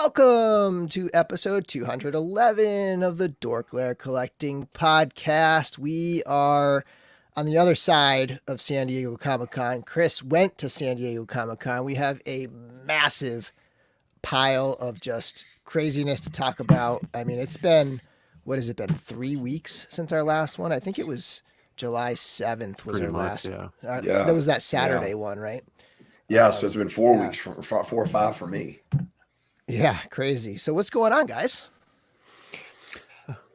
Welcome to episode 211 of the DorkLair Collecting Podcast. We are on the other side of San Diego Comic-Con. Chris went to San Diego Comic-Con. We have a massive pile of just craziness to talk about. I mean, it's been, what has it been, 3 weeks since our last one? I think it was July 7th was Pretty our much, last. yeah. That was that Saturday one, right? Yeah, so it's been 4 weeks, 4 or 5 for me. Yeah, crazy. So what's going on, guys?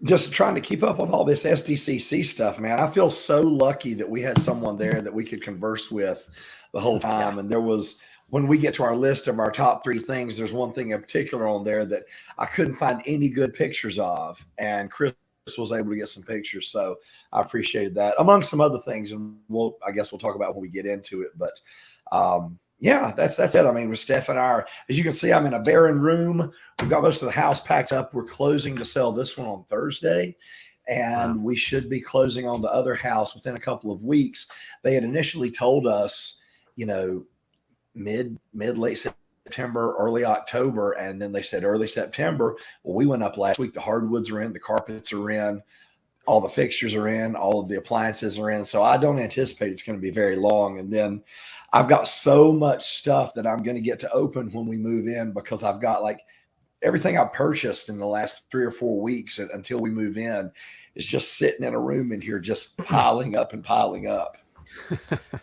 Just trying to keep up with all this SDCC stuff, man. I feel so lucky that we had someone there that we could converse with the whole time. And there was, when we get to our list of our top 3 things, there's one thing in particular on there that I couldn't find any good pictures of. And Chris was able to get some pictures. So I appreciated that, among some other things. And I guess we'll talk about when we get into it. But yeah, that's it. I mean, with Steph and as you can see, I'm in a barren room. We've got most of the house packed up. We're closing to sell this one on Thursday, and we should be closing on the other house within a couple of weeks. They had initially told us, late September, early October, and then they said early September. Well, we went up last week. The hardwoods are in, the carpets are in, all the fixtures are in, all of the appliances are in. So I don't anticipate it's going to be very long. And then I've got so much stuff that I'm going to get to open when we move in, because I've got like everything I purchased in the last 3 or 4 weeks until we move in is just sitting in a room in here, just piling up and piling up.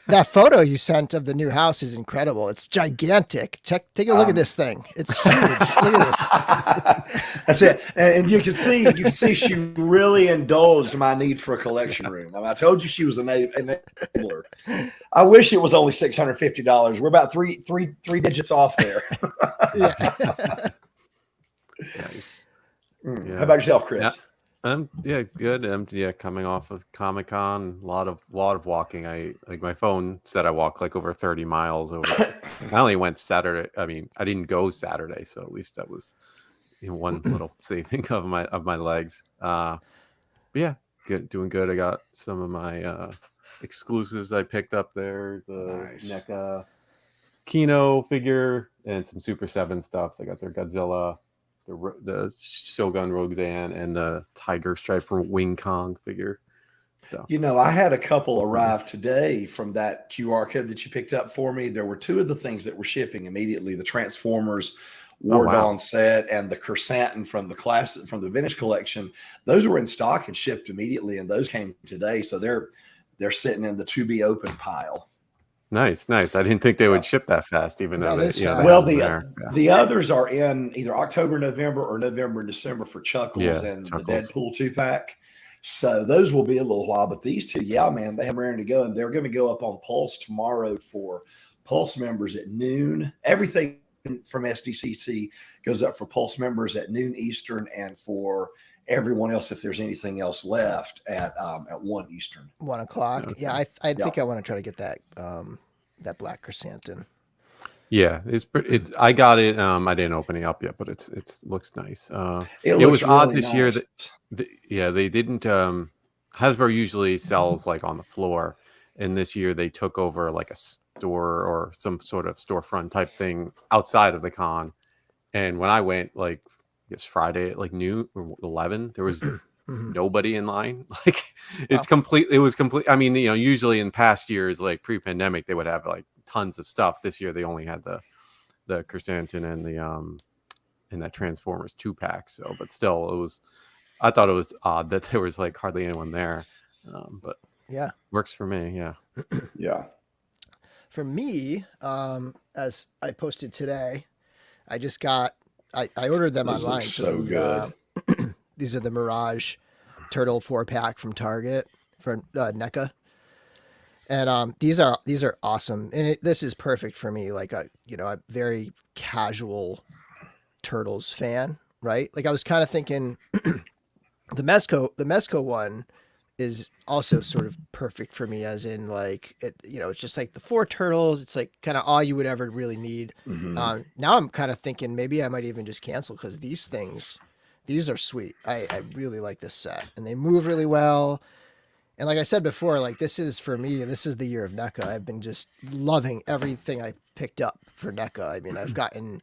That photo you sent of the new house is incredible. It's gigantic. Take a look at this thing. It's huge. Look at this. That's it. And you can see she really indulged my need for a collection room. I mean, I told you she was an enabler. I wish it was only $650. We're about three digits off there. Yeah. Yeah. How about yourself, Chris? Yeah. Good. Coming off of Comic-Con, a lot of walking. My phone said I walked like over 30 miles over. I only went Saturday. I mean, I didn't go Saturday, so at least that was one little saving of my legs. But yeah, doing good. I got some of my exclusives I picked up there. The NECA Kino figure and some Super 7 stuff. They got their Godzilla, the Shogun Roxanne, and the Tiger Stripe Wing Kong figure. So I had a couple arrive today from that QR code that you picked up for me. There were 2 of the things that were shipping immediately: the Transformers War Dawn set and the Chrysanthemum from the vintage collection. Those were in stock and shipped immediately, and those came today. So they're sitting in the to be open pile. Nice. I didn't think they would ship that fast, even though the others are in either October, November, or November and December for Chuckles and the Deadpool 2-pack. So those will be a little while, but these 2, man, they have ready to go, and they're going to go up on Pulse tomorrow for Pulse members at noon. Everything from SDCC goes up for Pulse members at noon Eastern, and for everyone else, if there's anything else left, at 1 Eastern. 1 o'clock. Okay. Yeah, I think I want to try to get that black chrysanthemum. Yeah, I got it. I didn't open it up yet, but it looks nice. It was really odd this nice. year that they didn't. Hasbro usually sells like on the floor, and this year they took over like a store or some sort of storefront type thing outside of the con. And when I went, like, I guess Friday at like noon or 11, there was nobody in line. Like, it was complete. I mean, usually in past years, like pre-pandemic, they would have like tons of stuff. This year they only had the Chrysanthemum and that Transformers 2-pack. So, but still, I thought it was odd that there was like hardly anyone there. But yeah, works for me. Yeah. Yeah. For me, as I posted today, I just got, I ordered them Those online. Look so good. These are the Mirage Turtle 4-pack from Target for NECA. And these are awesome. And this is perfect for me. Like a very casual Turtles fan, right? Like I was kind of thinking the Mezco one is also sort of perfect for me, as in like it's just like the 4 turtles. It's like kind of all you would ever really need. Now I'm kind of thinking maybe I might even just cancel, because these are sweet. I really like this set, and they move really well. And like I said before, like this is the year of NECA. I've been just loving everything I picked up for NECA. I mean, I've gotten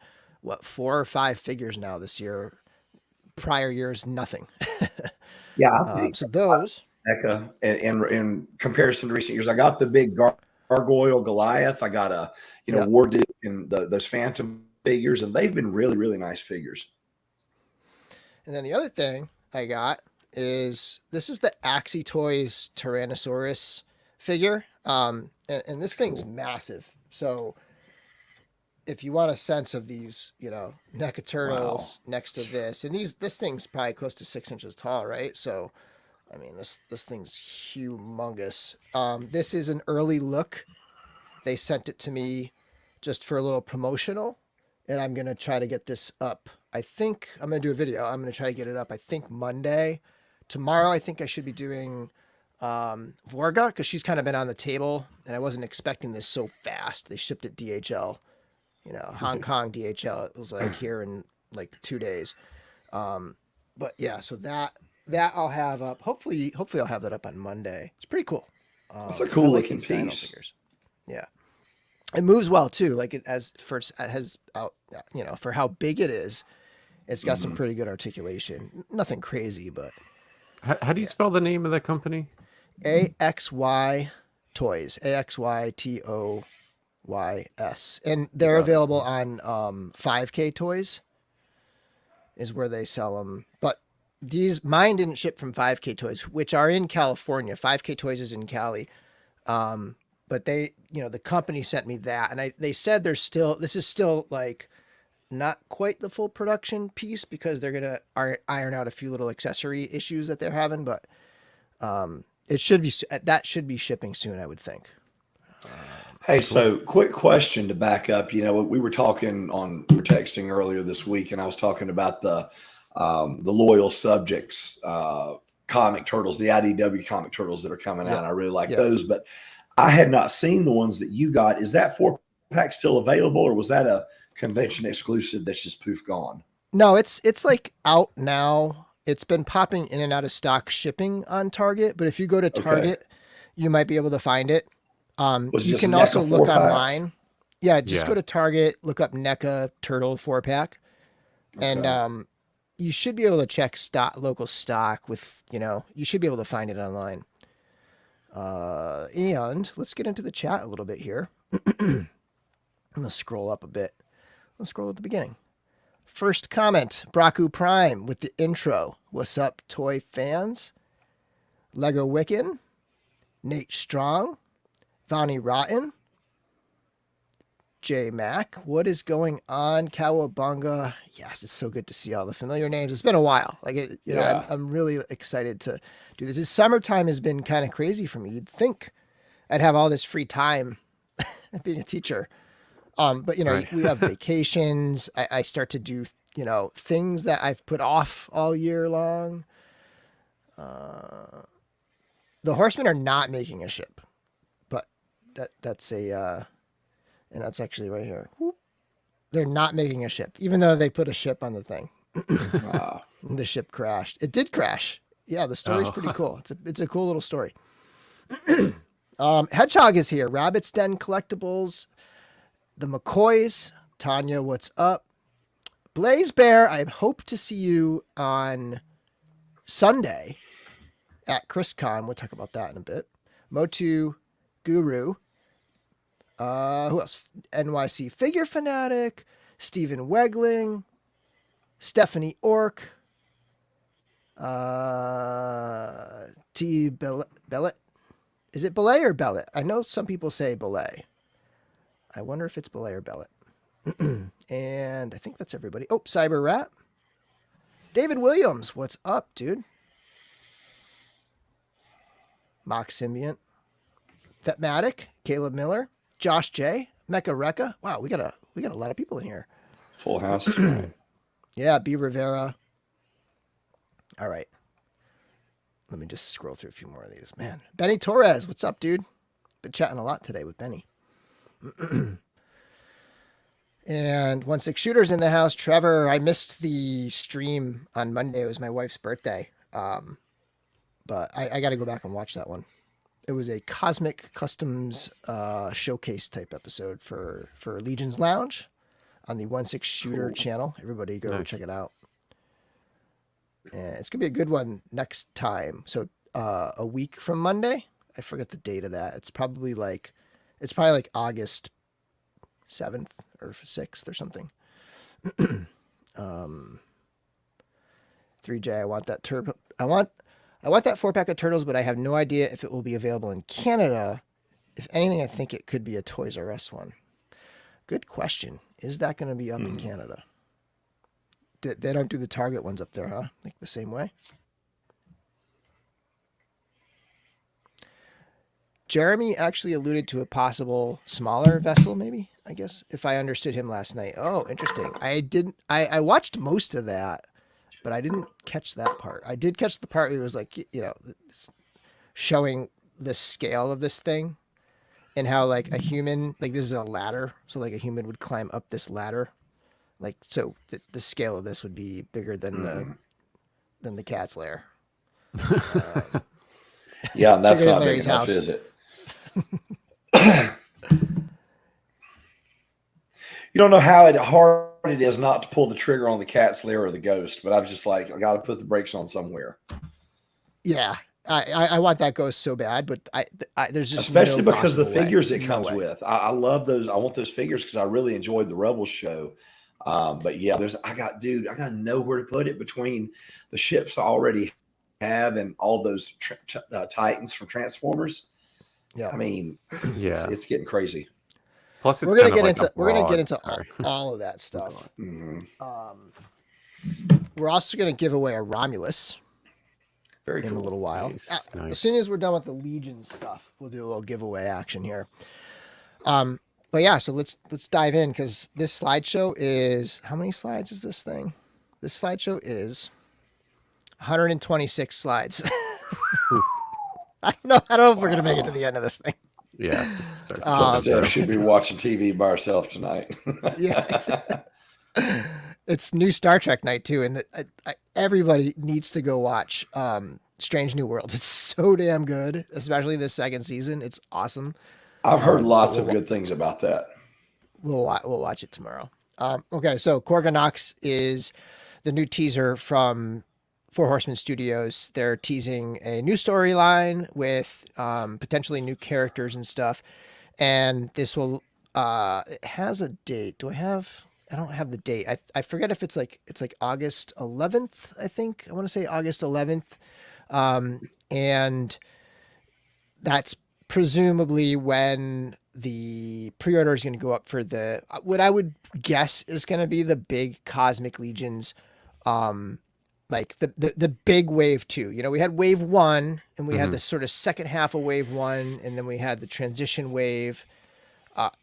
what 4 or 5 figures now this year. Prior years, nothing. Yeah, I think So those. NECA in comparison to recent years, I got the big gargoyle Goliath. I got a Yeah. War Duke and those Phantom figures, and they've been really, really nice figures. And then the other thing I got is this is the Axie Toys Tyrannosaurus figure. And this thing's cool. massive. So if you want a sense of these, NECA turtles next to this, and this thing's probably close to 6 inches tall, right? So, I mean, this thing's humongous. This is an early look. They sent it to me just for a little promotional, and I'm gonna try to get this up. I think I'm gonna do a video. I'm gonna try to get it up. I think Monday. Tomorrow, I think I should be doing Vorga because she's kind of been on the table, and I wasn't expecting this so fast. They shipped it DHL. Hong Kong DHL. It was like here in like 2 days. But yeah, so that I'll have up. Hopefully I'll have that up on Monday. It's pretty cool. It's a cool looking these dino piece. figures. Yeah, it moves well too. Like it has out. For how big it is, it's got some pretty good articulation. Nothing crazy, but How do you spell the name of the company? AXY Toys. AXYTOYS, and they're available on 5K Toys. Is where they sell them, but mine didn't ship from 5K Toys, which are in California. 5K Toys is in Cali, but they, the company sent me that, and they said this is still like not quite the full production piece because they're gonna iron out a few little accessory issues that they're having, but it should be shipping soon, I would think. Hey, so quick question to back up. We were texting earlier this week, and I was talking about the Loyal Subjects comic turtles, the IDW comic turtles that are coming out. I really like those, but I had not seen the ones that you got. Is that 4-pack still available, or was that a convention exclusive that's just poof gone? No, it's like out now. It's been popping in and out of stock shipping on Target, but if you go to Target, you might be able to find it. You can also look online. Yeah, just go to Target, look up NECA Turtle 4-pack, and you should be able to check local stock with, you should be able to find it online. And let's get into the chat a little bit here. I'm going to scroll up a bit. Let's scroll at the beginning. First comment, Braku Prime with the intro. What's up, toy fans? Lego Wiccan, Nate Strong, Vonnie Rotten, J Mac. What is going on, Cowabunga? Yes, it's so good to see all the familiar names. It's been a while. I'm really excited to do this. This summertime has been kind of crazy for me. You'd think I'd have all this free time being a teacher. But Right. we have vacations. I start to do, things that I've put off all year long. The Horsemen are not making a ship, but that's and that's actually right here. Whoop. They're not making a ship, even though they put a ship on the thing. The ship crashed. It did crash. Yeah, the story's pretty cool. It's a cool little story. Hedgehog is here. Rabbit's Den Collectibles. The McCoys, Tanya, what's up? Blaze Bear, I hope to see you on Sunday at ChrisCon. We'll talk about that in a bit. Motu Guru. Who else? NYC Figure Fanatic. Stephen Wegling. Stephanie Ork. T. Bellet. Is it Bellet or Bellet? I know some people say Bellet. I wonder if it's Belay or Bellet. And I think that's everybody. Oh, Cyber Rat. David Williams, what's up, dude? Mock Symbiont. Vetmatic, Caleb Miller, Josh J, Mecha Rekka. Wow, we got a lot of people in here. Full house tonight. Yeah, B Rivera. All right. Let me just scroll through a few more of these. Man, Benny Torres, what's up, dude? Been chatting a lot today with Benny. And 16 Shooters in the house. Trevor, I missed the stream on Monday. It was my wife's birthday. But I got to go back and watch that one. It was a Cosmic Customs showcase type episode for Legion's Lounge. on the 1/6 Shooter Cool. channel. Everybody go Nice. check it out. And it's gonna be a good one next time. So a week from Monday. I forget the date of that. It's probably like August 7th or 6th or something. 3J, I want that turbo. I want that 4-pack of turtles, but I have no idea if it will be available in Canada. If anything, I think it could be a Toys R Us one. Good question. Is that going to be up in Canada? They don't do the Target ones up there, huh? Like the same way? Jeremy actually alluded to a possible smaller vessel, maybe, I guess, if I understood him last night. Oh, interesting. I watched most of that, but I didn't catch that part. I did catch the part where it was like, showing the scale of this thing and how like a human, like this is a ladder. So like a human would climb up this ladder. Like, so the scale of this would be bigger than the cat's lair. Yeah, and that's Bigger than not big Larry's enough, house. is it? You don't know how hard it is not to pull the trigger on the cat's lair or the ghost, but I was just like, I got to put the brakes on somewhere. Yeah, I want that ghost so bad, but I there's just especially no because the possible way. figures it No comes way. with. I love those. I want those figures because I really enjoyed the Rebels show. But yeah, I got to know where to put it between the ships I already have and all those Titans from Transformers. Yeah, I mean, Yeah. it's getting crazy. Plus, it's we're gonna kind of get like into a broad- sorry. all of that stuff. Mhm. We're also gonna give away a Romulus Very in cool. a little while. Nice, nice. As soon as we're done with the Legion stuff, we'll do a little giveaway action here. But yeah, so let's dive in because this slideshow is, how many slides is this thing? This slideshow is 126 slides. I don't know if we're gonna make it to the end of this thing. Yeah. let's start Steph should be watching TV by herself tonight. Yeah, it's new Star Trek night too, and everybody needs to go watch Strange New Worlds. It's so damn good, especially this second season. It's awesome. I've heard lots of good things about that. We'll watch it tomorrow. Okay, so Korgonox is the new teaser from Four Horsemen Studios. They're teasing a new storyline with potentially new characters and stuff. And this will it has a date. I don't have the date. I forget if it's like August 11th, I think. I want to say August 11th. And that's presumably when the pre-order is going to go up for the, what I would guess is going to be the big Cosmic Legions, like the big wave 2. We had wave 1 and we had this sort of second half of wave 1, and then we had the transition wave.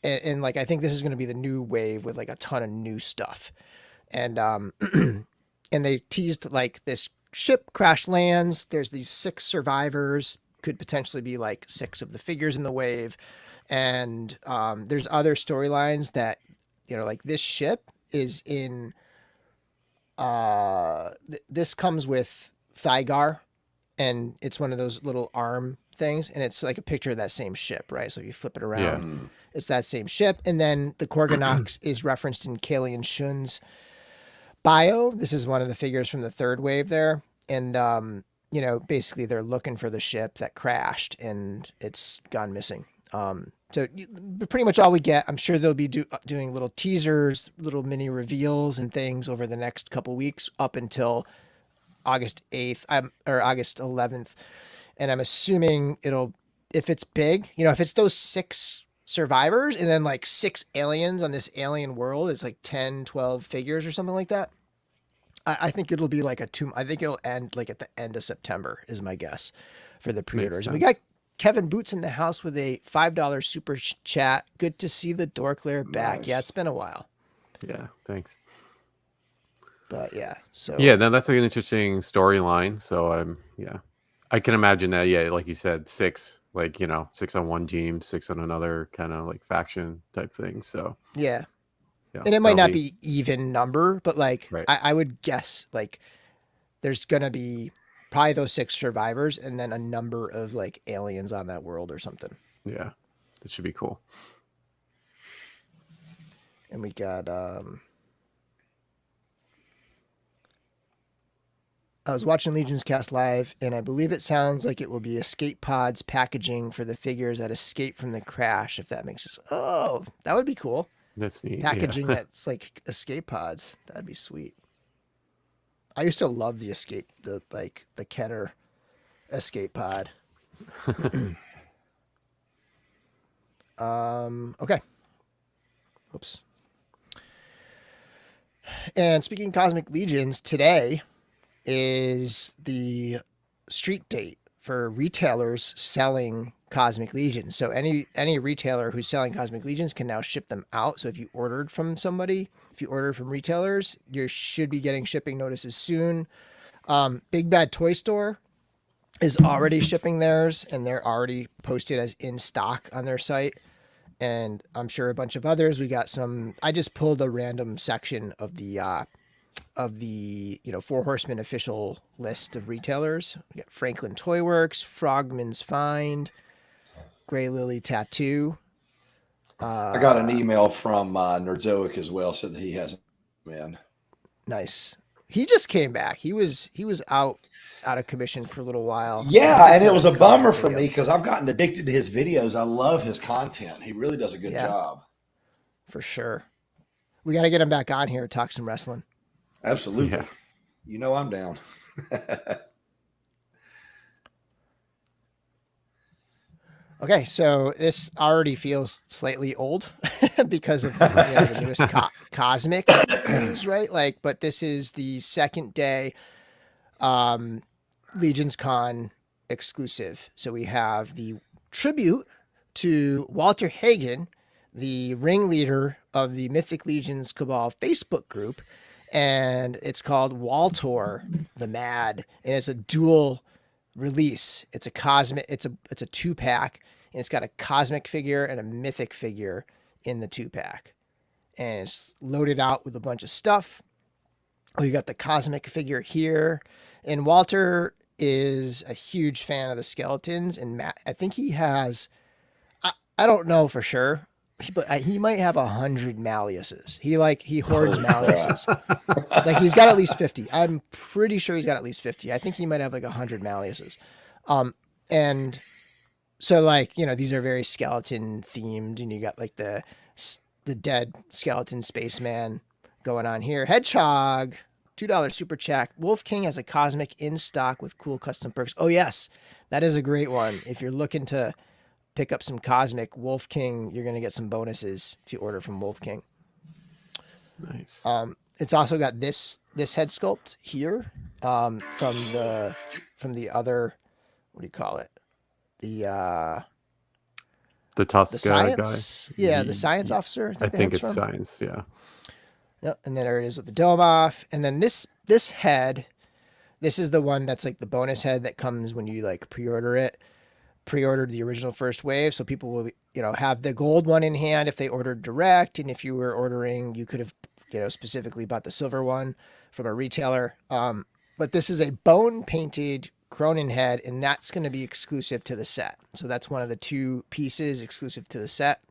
And like, I think this is going to be the new wave with like a ton of new stuff. And, and they teased like this ship crash lands. There's these 6 survivors, could potentially be like 6 of the figures in the wave. And there's other storylines that, like this ship is in, this comes with Thygar, and it's one of those little arm things, and it's like a picture of that same ship, right? So if you flip it around, it's that same ship. And then the Korgonox is referenced in Kalian Shun's bio. This is one of the figures from the 3rd wave there. And, basically they're looking for the ship that crashed and it's gone missing. So pretty much all we get. I'm sure they'll be doing little teasers, little mini reveals and things over the next couple weeks up until August 8th or August 11th. And I'm assuming if it's big, if it's those 6 survivors and then like 6 aliens on this alien world, it's like 10, 12 figures or something like that. I think it'll be like I think it'll end like at the end of September is my guess for the pre-orders. And we got Kevin Boots in the house with a $5 super chat. Good to see the DorkLair back. Nice. Yeah, it's been a while. Yeah, thanks. But yeah, so Yeah, no, that's like an interesting storyline. So I can imagine that. Yeah, like you said, 6, like 6 on one team, 6 on another, kind of like faction type thing. So yeah. yeah, And it might not be even number, but like Right. I would guess like there's gonna be probably those 6 survivors and then a number of like aliens on that world or something. Yeah, that should be cool. And we got I was watching Legion's Cast live, and I believe it sounds like it will be escape pods packaging for the figures that escape from the crash, if that makes sense. Oh, that would be cool. That's neat. Packaging Yeah. that's like escape pods. That'd be sweet. I used to love the Kenner escape pod. Okay. Oops. And speaking of Cosmic Legions, today is the street date for retailers selling Cosmic Legions. So any retailer who's selling Cosmic Legions can now ship them out. So if you ordered from somebody, if you ordered from retailers, you should be getting shipping notices soon. Big Bad Toy Store is already shipping theirs, and they're already posted as in stock on their site. And I'm sure a bunch of others. We got some. I just pulled a random section of the Four Horsemen official list of retailers. We got Franklin Toy Works, Frogman's Find, Gray Lily Tattoo. I got an email from Nerdzoic as well, said that he hasn't been. Nice. He just came back. He was out of commission for a little while. Yeah, and it was a bummer for me because I've gotten addicted to his videos. I love his content. He really does a good job. For sure. We got to get him back on here to talk some wrestling. Absolutely. Yeah. You know I'm down. Okay, so this already feels slightly old because of the newest Cosmic news, right? Like, but this is the second day Legions Con exclusive. So we have the tribute to Walter Hagen, the ringleader of the Mythic Legions Cabal Facebook group, and it's called Waltor the Mad, and it's a dual release. It's a cosmic. It's a 2-pack, and it's got a cosmic figure and a mythic figure in the 2-pack, and it's loaded out with a bunch of stuff. We got the cosmic figure here, and Walter is a huge fan of the skeletons, and Matt, I think he has. I don't know for sure, but he might have 100 Maleuses. He hoards Maleuses. Like he's got at least 50. I'm pretty sure he's got at least 50. I think he might have like 100 Maleuses. And so these are very skeleton themed, and you got like the dead skeleton spaceman going on here. Hedgehog, $2 super chat. Wolf King has a cosmic in stock with cool custom perks. Oh yes, that is a great one. If you're looking to pick up some cosmic Wolf King, you're going to get some bonuses if you order from Wolf King. Nice. It's also got this head sculpt here from the other, what do you call it? The Tusk science guy. Yeah, the science officer. I think it's science. Yeah. Yep. And then there it is with the dome off. And then this head, this is the one that's like the bonus head that comes when you like pre-ordered the original first wave, so people will have the gold one in hand if they ordered direct, and if you were ordering, you could have specifically bought the silver one from a retailer. But this is a bone painted Cronin head, and that's going to be exclusive to the set. So that's one of the 2 pieces exclusive to the set.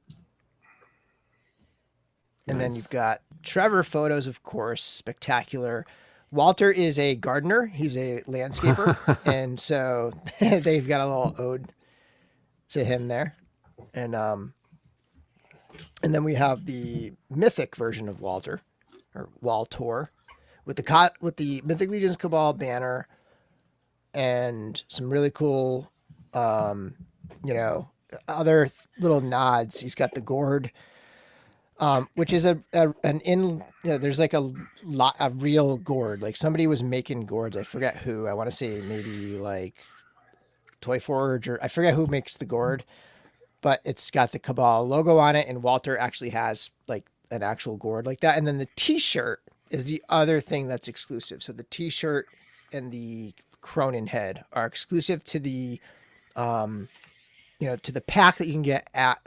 And then you've got Trevor photos, of course, spectacular. Walter is a gardener. He's a landscaper. And so they've got a little ode to him there. And then we have the mythic version of Walter, or Waltor, with the Mythic Legions Cabal banner and some really cool other little nods. He's got the gourd, which is there's like a real gourd. Like somebody was making gourds. I forget who. I want to say maybe like Toy Forge, or I forget who makes the gourd, but it's got the Cabal logo on it, and Walter actually has like an actual gourd like that. And then the t-shirt is the other thing that's exclusive. So the t-shirt and the Cronin head are exclusive to the to the pack that you can get at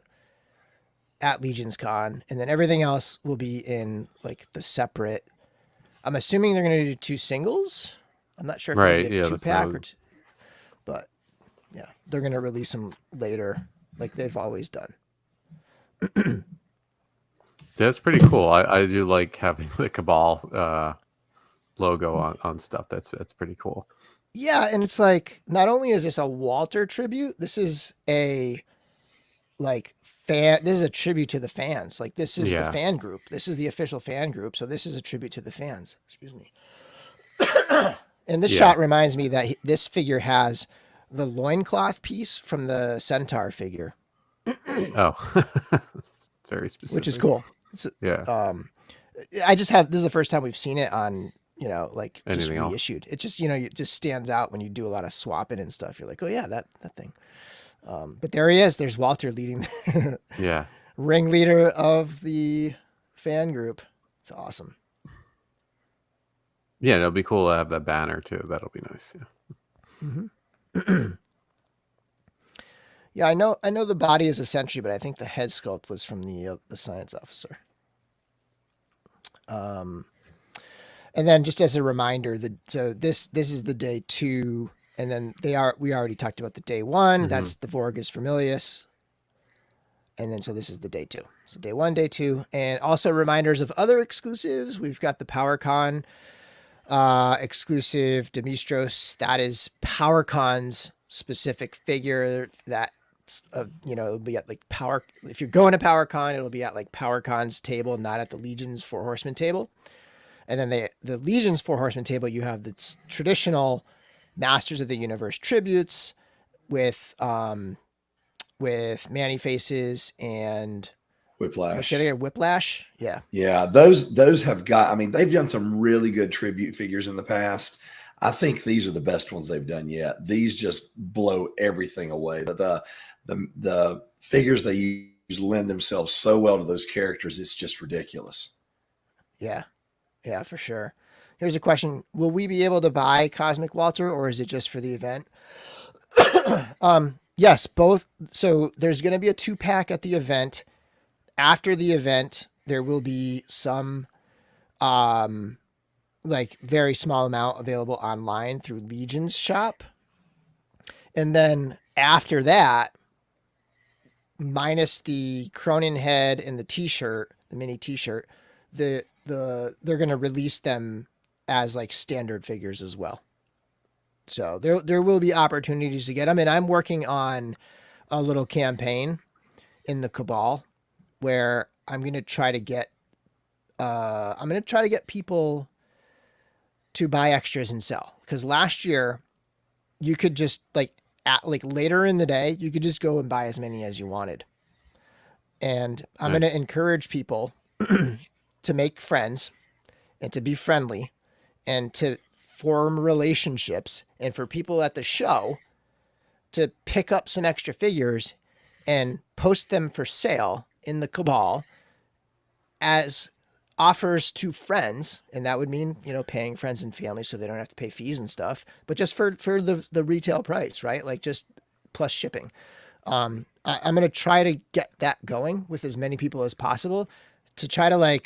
Legions Con, and then everything else will be in like the separate. I'm assuming they're going to do 2 singles. I'm not sure if Right, they yeah, get 2-pack that's but yeah, they're going to release them later, like they've always done. That's pretty cool. I do like having the Cabal logo on stuff. That's pretty cool. Yeah, and it's like not only is this a Walter tribute, this is a like fan. This is a tribute to the fans. Like this is the Yeah. fan group. This is the official fan group. So this is a tribute to the fans. Excuse me. And this Yeah. shot reminds me that this figure has the loincloth piece from the Centaur figure, Oh, it's very specific. which is cool. It's, Yeah. I just have this is the first time we've seen it on like just Anything else? reissued. It just it just stands out when you do a lot of swapping and stuff. You're like, oh yeah, that thing. But there he is. There's Walter leading, Yeah. ringleader of the fan group. It's awesome. Yeah, it'll be cool to have that banner too. That'll be nice. Yeah. Yeah, I know the body is a Sentry, but I think the head sculpt was from the science officer. And then just as a reminder, so this is the day 2, and then we already talked about the day 1. That's the Vorgus Vermilius, and then so this is the day 2. So day 1, day 2, and also reminders of other exclusives. We've got the PowerCon exclusive Demistros. That is PowerCon's specific figure that. It'll be at like if you're going to PowerCon, it'll be at like PowerCon's table, not at the Legion's 4 Horsemen table. And then the Legion's 4 Horsemen table, you have the traditional Masters of the Universe tributes with Manny Faces and Whiplash. what's the other guy? Whiplash. Yeah. Yeah, those have got. I mean, they've done some really good tribute figures in the past. I think these are the best ones they've done yet. These just blow everything away. The figures they use lend themselves so well to those characters. It's just ridiculous. Yeah, for sure. Here's a question: will we be able to buy Cosmic Walter, or is it just for the event? Yes, both. So there's going to be a 2-pack at the event. After the event, there will be some like very small amount available online through Legion's shop. And then after that, minus the Cronin head and the t-shirt, the mini t-shirt, they're going to release them as like standard figures as well. So there will be opportunities to get them. And I'm working on a little campaign in the Cabal where I'm going to try to get people to buy extras and sell. Because last year you could just later in the day, you could just go and buy as many as you wanted. And I'm going to encourage people to make friends and to be friendly and to form relationships, and for people at the show to pick up some extra figures and post them for sale in the Cabal as offers to friends. And that would mean, paying friends and family so they don't have to pay fees and stuff, but just for the retail price, right? Like just plus shipping. I'm going to try to get that going with as many people as possible to try to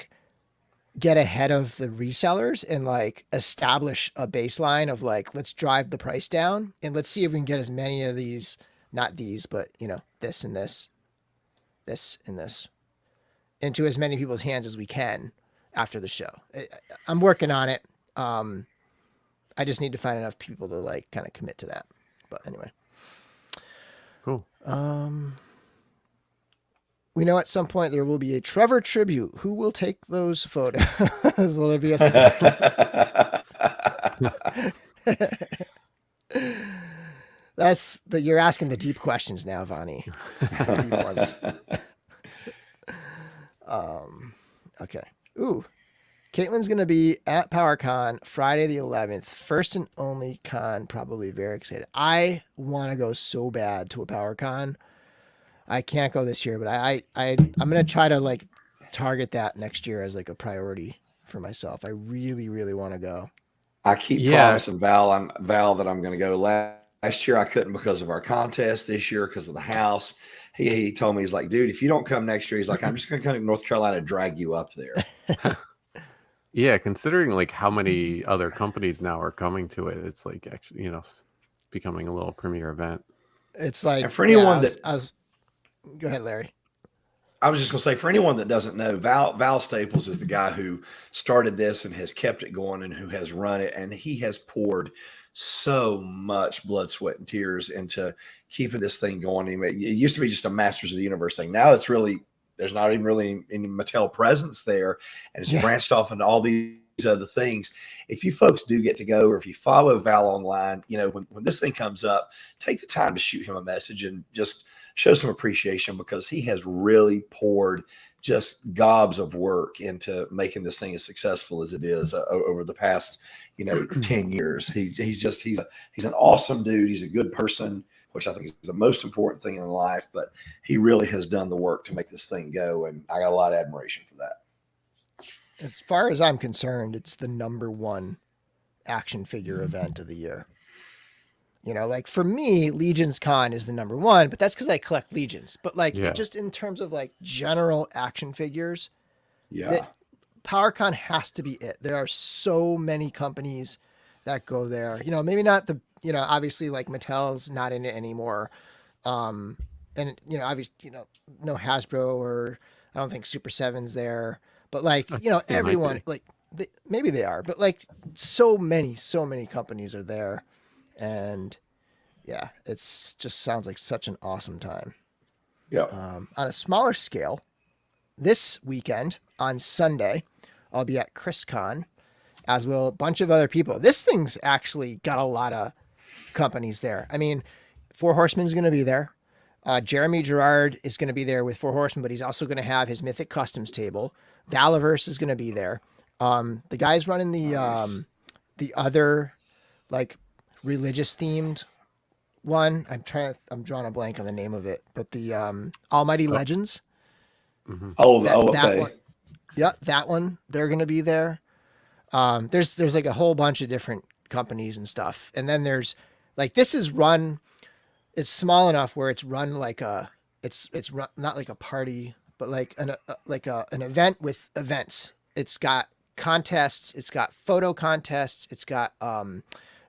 get ahead of the resellers and establish a baseline of let's drive the price down and let's see if we can get as many of these, not these, but this and this and this into as many people's hands as we can after the show. I'm working on it. I just need to find enough people to kind of commit to that. But anyway. Cool. We know at some point there will be a Trevor tribute. Who will take those photos? Will there be a you're asking the deep questions now, Vonnie. Deep ones. Okay. Ooh. Caitlin's going to be at PowerCon Friday the 11th. First and only con, probably very excited. I want to go so bad to a PowerCon. I can't go this year, but I'm going to try to target that next year as a priority for myself. I really, really want to go. I keep promising Val that I'm going to go. Last year I couldn't because of our contest. This year because of the house. He told me, he's like, dude, if you don't come next year, he's like, I'm just going to come to North Carolina and drag you up there. Yeah, considering how many other companies now are coming to it, it's actually becoming a little premier event. It's and for anyone go ahead, Larry. I was just going to say, for anyone that doesn't know, Val Staples is the guy who started this and has kept it going and who has run it. And he has poured so much blood, sweat, and tears into keeping this thing going. It used to be just a Masters of the Universe thing. Now it's really, there's not even really any Mattel presence there. And it's branched off into all these other things. If you folks do get to go, or if you follow Val online, you know, when this thing comes up, take the time to shoot him a message and just show some appreciation, because he has really poured just gobs of work into making this thing as successful as it is over the past, 10 years. He's an awesome dude. He's a good person, which I think is the most important thing in life, but he really has done the work to make this thing go. And I got a lot of admiration for that. As far as I'm concerned, it's the #1 action figure event of the year. Like for me, Legion's Con is the #1, but that's because I collect Legions. But just in terms of general action figures, PowerCon has to be it. There are so many companies that go there. Maybe not obviously Mattel's not in it anymore. And obviously, no Hasbro, or I don't think Super 7's there. But everyone, maybe they are, but so many companies are there. And yeah, it's just sounds like such an awesome time. Yeah. On a smaller scale, this weekend on Sunday, I'll be at ChrisCon, as will a bunch of other people. This thing's actually got a lot of companies there. I mean, Four Horsemen's going to be there. Jeremy Gerard is going to be there with Four Horsemen, but he's also going to have his Mythic Customs table. Valaverse is going to be there. The guy's running the other religious themed one. I'm drawing a blank on the name of it, but the Almighty Legends. Mm-hmm. That one. Yeah, that one. They're going to be there. There's a whole bunch of different companies and stuff, and then there's this is run. It's small enough where it's run it's run, not like a party, but an event with events. It's got contests. It's got photo contests. It's got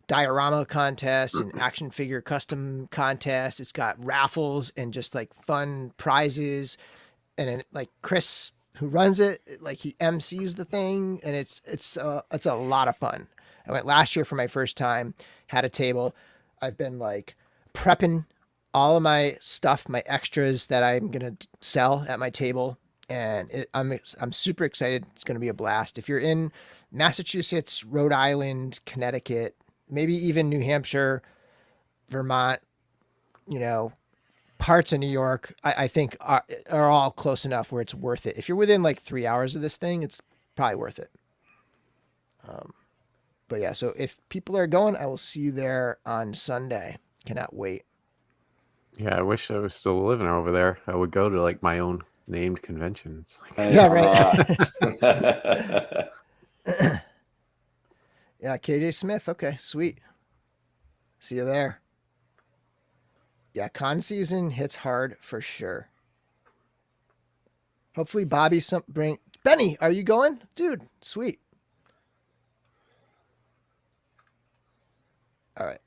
diorama contests and action figure custom contests. It's got raffles and just fun prizes. And then Chris, who runs it, he MCs the thing, and it's a lot of fun. I went last year for my first time, had a table. I've been prepping all of my stuff, my extras that I'm going to sell at my table. And I'm super excited. It's going to be a blast. If you're in Massachusetts, Rhode Island, Connecticut, maybe even New Hampshire, Vermont, parts of New York, I think are all close enough where it's worth it. If you're within 3 hours of this thing, it's probably worth it. But yeah, so if people are going, I will see you there on Sunday. Cannot wait. Yeah, I wish I was still living over there. I would go to my own named conventions. Yeah, right. Yeah, KJ Smith. Okay, sweet. See you there. Yeah, con season hits hard for sure. Hopefully Bobby Benny, are you going? Dude, sweet. All right.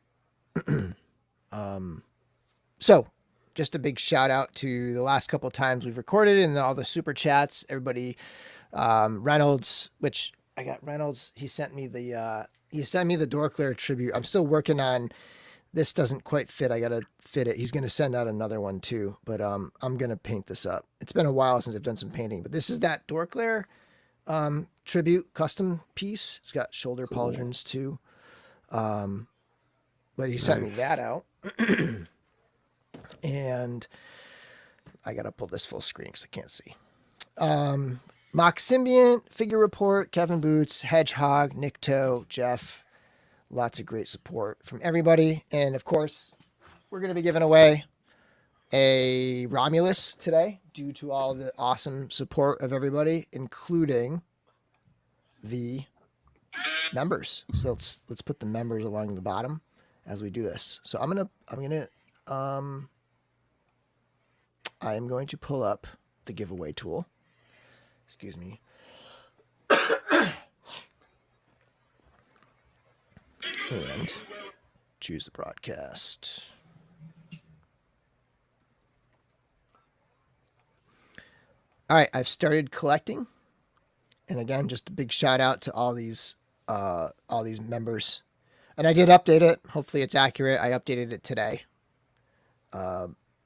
So just a big shout out to the last couple of times we've recorded and all the super chats. Everybody, Reynolds, which I got Reynolds. He sent me the DorkLair tribute. I'm still working on. This doesn't quite fit. I got to fit it. He's going to send out another one too, but I'm going to paint this up. It's been a while since I've done some painting, but this is that DorkLair tribute custom piece. It's got shoulder pauldrons too. But he sent me that out. And I got to pull this full screen because I can't see. Mock Symbiont, Figure Report, Kevin Boots, Hedgehog, Nikto, Jeff. Lots of great support from everybody. And of course, we're going to be giving away a Romulus today due to all the awesome support of everybody, including the members. So let's put the members along the bottom as we do this. So I am going to pull up the giveaway tool. Excuse me. And choose the broadcast. All right, I've started collecting, and again, just a big shout out to all these members. And I did update it. Hopefully, it's accurate. I updated it today.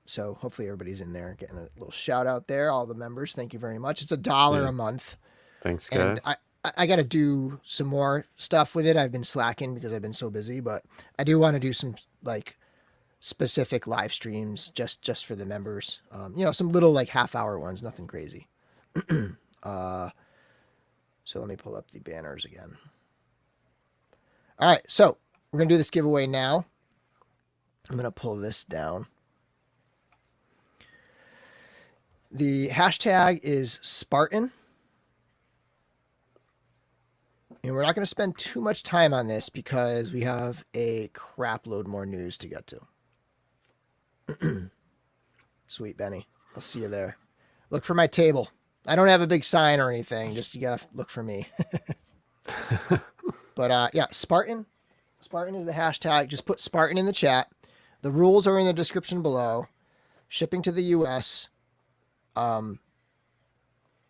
So hopefully everybody's in there getting a little shout out there. All the members, thank you very much. It's $1 a month. Thanks, And guys. I got to do some more stuff with it. I've been slacking because I've been so busy, but I do want to do some like specific live streams just for the members. Some little like half-hour ones, nothing crazy. So let me pull up the banners again. All right, so we're gonna do this giveaway now. I'm gonna pull this down. The hashtag is Spartan. And we're not going to spend too much time on this because we have a crap load more news to get to. Sweet, Benny. I'll see you there. Look for my table. I don't have a big sign or anything. Just you got to look for me. But yeah, Spartan. Spartan is the hashtag. Just put Spartan in the chat. The rules are in the description below. Shipping to the U.S.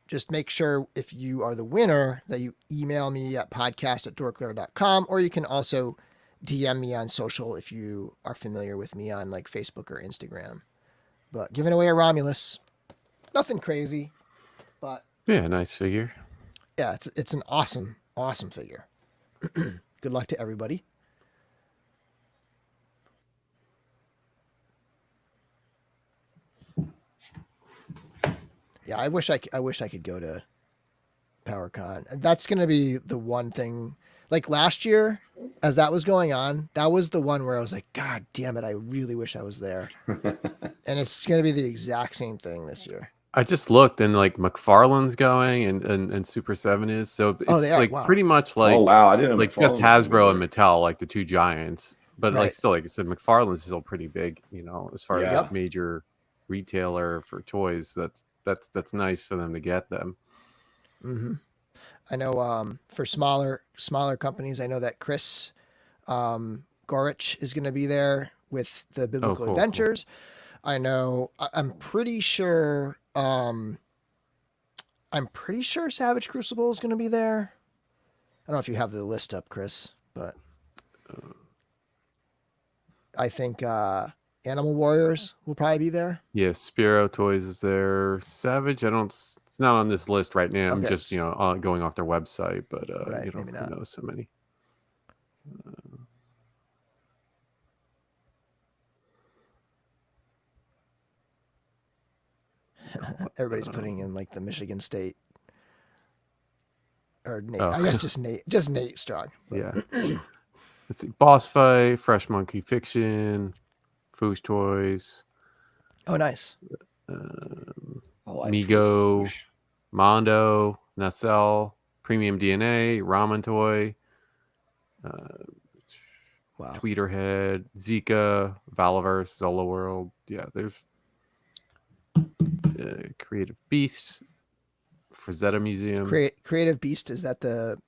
Just make sure if you are the winner that you email me at podcast@dorklair.com, or you can also DM me on social if you are familiar with me on like Facebook or Instagram. But giving away a Romulus, nothing crazy, but Yeah, nice figure. yeah, it's an awesome figure. Good luck to everybody. Yeah, I wish I could go to PowerCon. That's going to be the one thing. Like last year, as that was going on, that was the one where I was like, God damn it, I really wish I was there. And it's going to be the exact same thing this year. I just looked and like McFarlane's going and Super 7 is. So it's they are? like Wow. pretty much like, Oh wow, I didn't know like just McFarlane's Hasbro over and Mattel, like the two giants. But Right. like still, like I said, McFarlane's still pretty big, as far Yeah. as a major retailer for toys. That's nice for them to get them. Mm-hmm. I know for smaller companies, I know that Chris Gorich is going to be there with the Biblical cool. Adventures. I know. I'm pretty sure. Savage Crucible is going to be there. I don't know if you have the list up, Chris, but I think Animal Warriors will probably be there. Yeah, Spiro Toys is there. Savage, it's not on this list right now. I'm Okay. just, going off their website, but Right, maybe not. who knows so many. Everybody's putting in like the Michigan State or Nate. Oh. I guess just Nate Strong. But. Yeah. Let's see. Boss Fight, Fresh Monkey Fiction, Foosh Toys. Oh, nice. Migo, Foosh. Mondo, Nacelle, Premium DNA, Ramen Toy, Wow. Tweeterhead, Zika, Valaverse, Zola World. Yeah, there's Creative Beast, Frazetta Museum. Creative Beast, is that the?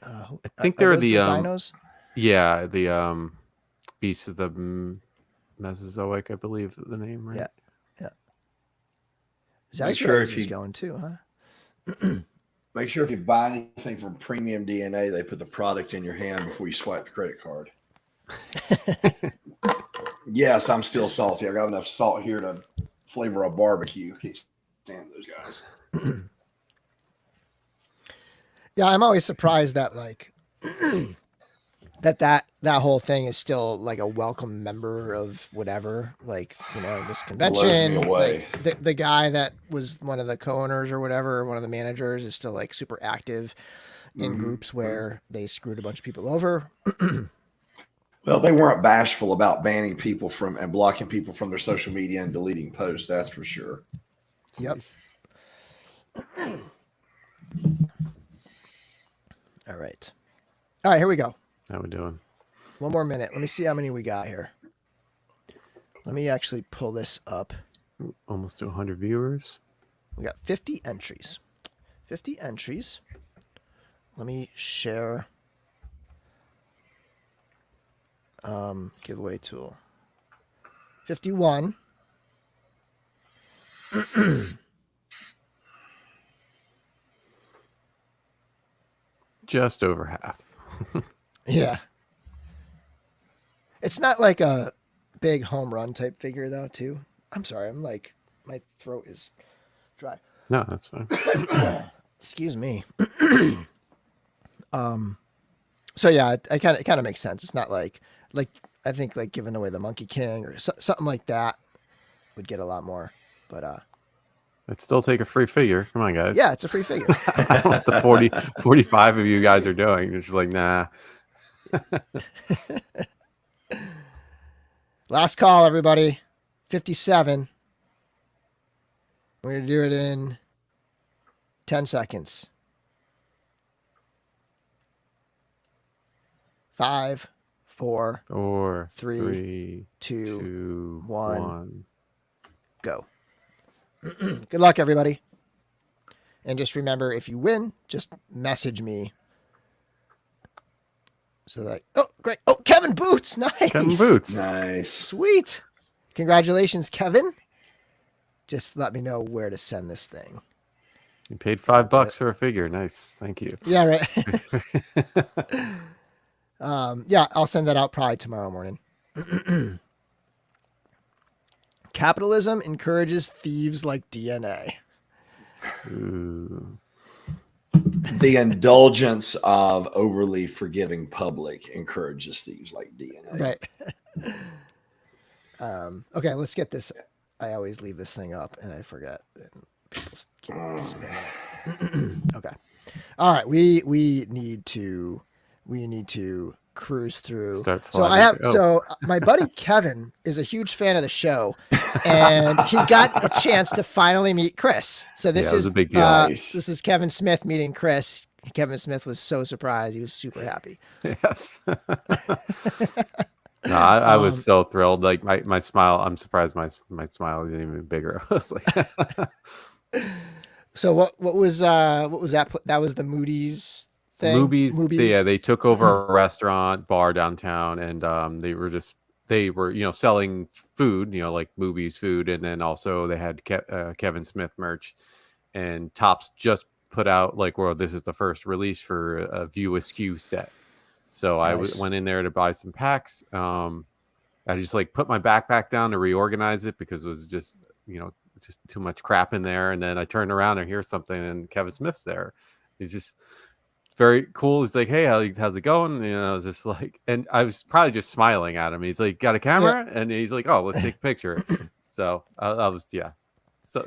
I think they're the dinos. Yeah, the Beast of the Mesozoic, I believe the name, right? Yeah. Make sure Zeiss is going too, huh? Make sure if you buy anything from Premium DNA, they put the product in your hand before you swipe the credit card. Yes, I'm still salty. I got enough salt here to flavor a barbecue. Can't stand those guys. Yeah, I'm always surprised that like that whole thing is still like a welcome member of whatever, like, this convention. Blows me away. Like the guy that was one of the co-owners or whatever, one of the managers, is still like super active in groups where they screwed a bunch of people over. Well, they weren't bashful about banning people from and blocking people from their social media and deleting posts. That's for sure. Yep. All right, here we go. How we doing? One more minute. Let me see how many we got here. Let me actually pull this up. Almost to 100 viewers. We got 50 entries. 50 entries. Let me share giveaway tool. 51. Just over half. Yeah. It's not like a big home run type figure though, too. I'm sorry. I'm like, my throat is dry. No, that's fine. Excuse me. So yeah, it kind of makes sense. It's not like I think like giving away the Monkey King or something like that would get a lot more. But I'd still take a free figure. Come on, guys. yeah, it's a free figure. I don't know what the 45 of you guys are doing. It's just like, nah. Last call, everybody. 57. We're gonna do it in 10 seconds. 5, 4, 4, 3, 2, 2, 1. 1. Go. Good luck, everybody. And just remember, if you win, just message me. So that, oh, great. Oh, Kevin Boots. Nice. Kevin Boots. Nice. Sweet. Congratulations, Kevin. Just let me know where to send this thing. You paid $5 for a figure. Nice. Thank you. Yeah, right. Yeah, I'll send that out probably tomorrow morning. Capitalism encourages thieves like DNA. Ooh. The indulgence of overly forgiving public encourages thieves like DNA. Right. Okay, let's get this. I always leave this thing up and I forget. And people keep spinning it. Okay. All right. We need to cruise through. Start So I sliding. have Oh. so my buddy Kevin is a huge fan of the show, and he got a chance to finally meet Chris. So this Yeah, it was is a big deal. Nice. this is Kevin Smith meeting Chris. Kevin Smith was so surprised. He was super happy. Yes. No, I was so thrilled. Like my smile, I'm surprised my smile isn't even bigger. I was like, So what was that? That was the Moody's thing. Movies. Yeah, they took over a restaurant bar downtown, and they were selling food, like movies food, and then also they had Kevin Smith merch, and Topps just put out this is the first release for a View Askew set. So Nice. I went in there to buy some packs. I just put my backpack down to reorganize it because it was just too much crap in there. And then I turned around and here's something, and Kevin Smith's there. He's just very cool. He's like, "Hey, how's it going?" I was just like, and I was probably just smiling at him. He's like, "Got a camera?" And he's like, "Oh, let's take a picture." So I was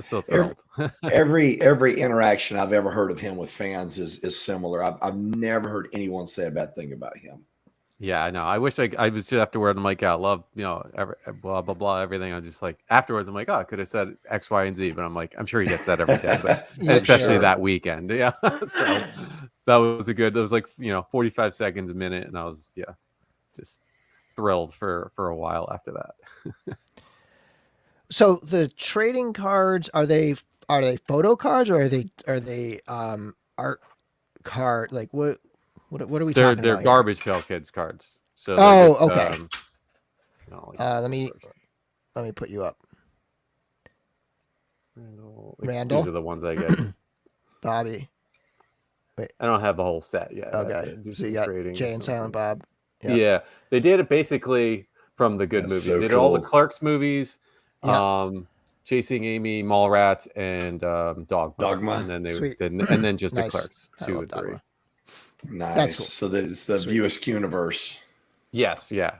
so thrilled. Every interaction I've ever heard of him with fans is similar. I've never heard anyone say a bad thing about him. Yeah, I know. I wish I was just afterward. I'm like, I love, blah, blah, blah, everything. I just afterwards, I'm like, oh, I could have said X, Y, and Z, but I'm like, I'm sure he gets that every day, but Yeah, especially sure. that weekend. Yeah. So that was that was 45 seconds, a minute. And I was, just thrilled for a while after that. So the trading cards, are they photo cards, or are they art card? Like what are we talking They're about? Garbage Pail Kids cards. So Okay. Let me put you up. Randall? These are the ones I get. Bobby. I don't have the whole set yet. Okay. So you got Jay and Silent Bob. Yep. Yeah, they did it basically from the good That's movies. so They did all the cool. Clerks movies, Yeah. Chasing Amy, Mallrats, and Dogma. And then Sweet. and then just Nice. the Clerks I 2 love and 3. Dogma. Nice. That's cool. So that it's the Sweet. View Askew universe. Yes, yeah.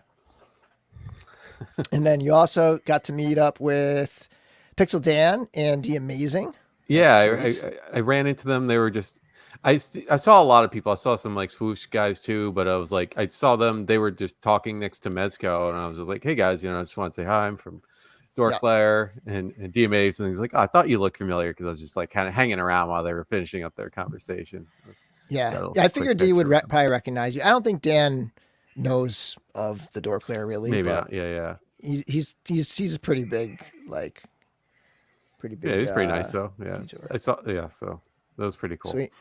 And then you also got to meet up with Pixel Dan and The Amazing. Yeah, That's sweet. I ran into them. They were just I saw a lot of people. I saw some swoosh guys too, but I was like, I saw them. They were just talking next to Mezco, and I was just like, hey guys, I just want to say hi. I'm from DorkLair and DMAs, and he's like, oh, I thought you looked familiar because I was just kind of hanging around while they were finishing up their conversation. I figured D would probably recognize you. I don't think Dan knows of the DorkLair really. Maybe but not. Yeah. He's a pretty big pretty big. Yeah, he's pretty nice though. Yeah, YouTuber. I saw. Yeah, so that was pretty cool. Sweet.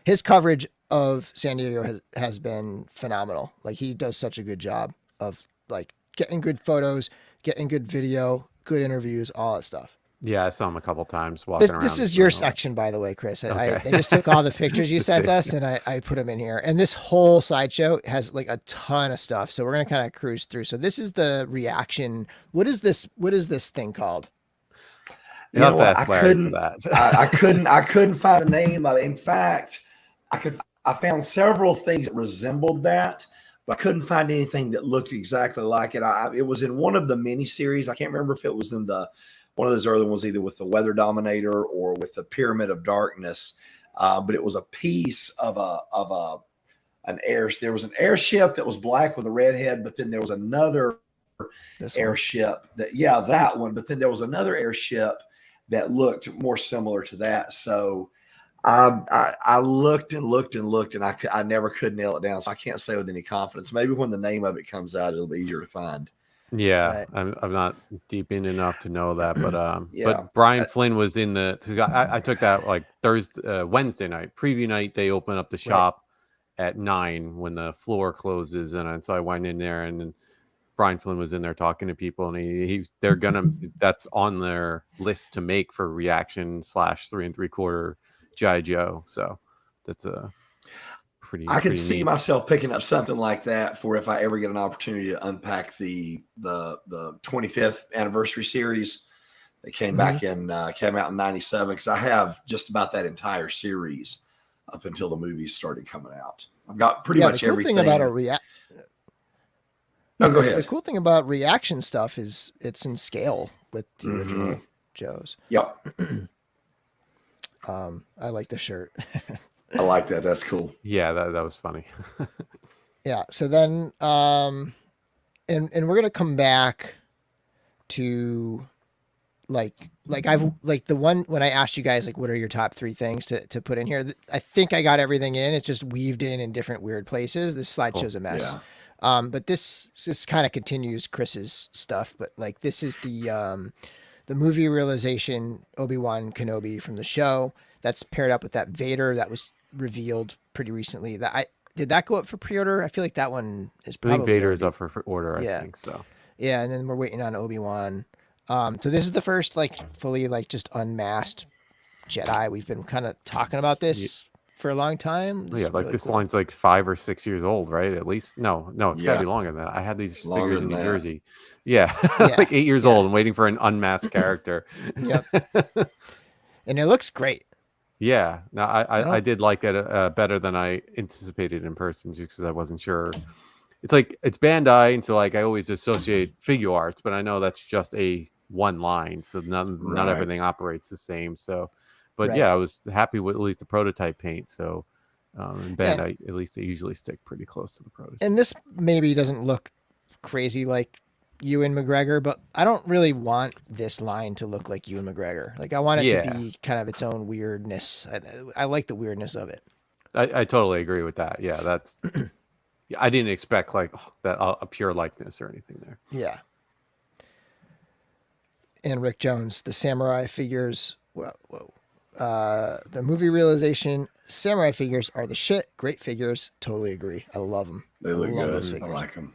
His coverage of San Diego has been phenomenal. He does such a good job of getting good photos, getting good video, good interviews, all that stuff. Yeah, I saw him a couple times walking around. This is your section, by the way, Chris. Okay. I just took all the pictures you sent See. us and I put them in here. And this whole slideshow has like a ton of stuff. So we're going to kind of cruise through. So this is the reaction. What is this thing called? You'll have to ask Larry for that. I couldn't find the name of it. In fact, I found several things that resembled that, but I couldn't find anything that looked exactly like it. It was in one of the mini series. I can't remember if it was in one of those early ones, either with the Weather Dominator or with the Pyramid of Darkness. But it was a piece of an air. There was an airship that was black with a red head, but then there was another airship that one. But then there was another airship that looked more similar to that. So I looked and looked and looked, and I never could nail it down. So I can't say with any confidence. Maybe when the name of it comes out, it'll be easier to find. Yeah, right. I'm not deep in enough to know that, but Brian Flynn was in I took that like Wednesday night preview night. They open up the shop at 9 when the floor closes, and so I went in there, and then Brian Flynn was in there talking to people, and that's on their list to make for reaction / 3 3/4 G.I. Joe. So that's a I could see myself picking up something like that for if I ever get an opportunity to unpack the 25th anniversary series that came out in '97, because I have just about that entire series up until the movies started coming out. I've got pretty much everything. Thing about No, go ahead. The cool thing about reaction stuff is it's in scale with the original Joes. Yep. I like the shirt. I like that. That's cool. Yeah, that was funny. Yeah. So then, and we're gonna come back to like the one when I asked you guys like what are your top 3 things to put in here. I think I got everything in. It's just weaved in different weird places. This slideshow's a mess. Yeah. But this kind of continues Chris's stuff. But like this is the movie realization Obi-Wan Kenobi from the show that's paired up with that Vader that was revealed pretty recently. Did that go up for pre-order? I feel like that one is probably. I think Vader is up for order. I think so. Yeah, and then we're waiting on Obi-Wan. So this is the first like fully like just unmasked Jedi. We've been kind of talking about this for a long time. This this line's like 5 or 6 years old, right? At least no, it's gotta be longer than that. I had these figures in New Jersey. Yeah, like 8 years old and waiting for an unmasked character. Yep. And it looks great. Yeah, no, I did like it better than I anticipated in person, just because I wasn't sure. It's like it's Bandai, and so like I always associate Figure Arts, but I know that's just one line, so not everything operates the same. So, but yeah, I was happy with at least the prototype paint. So, Bandai at least they usually stick pretty close to the prototype. And this maybe doesn't look crazy like Ewan McGregor, but I don't really want this line to look like Ewan McGregor. Like I want it to be kind of its own weirdness. I like the weirdness of it. I totally agree with that. Yeah, that's. I didn't expect like that a pure likeness or anything there. Yeah. And Rick Jones, the samurai figures. The movie realization samurai figures are the shit. Great figures. Totally agree. I love them. They look good. I like them.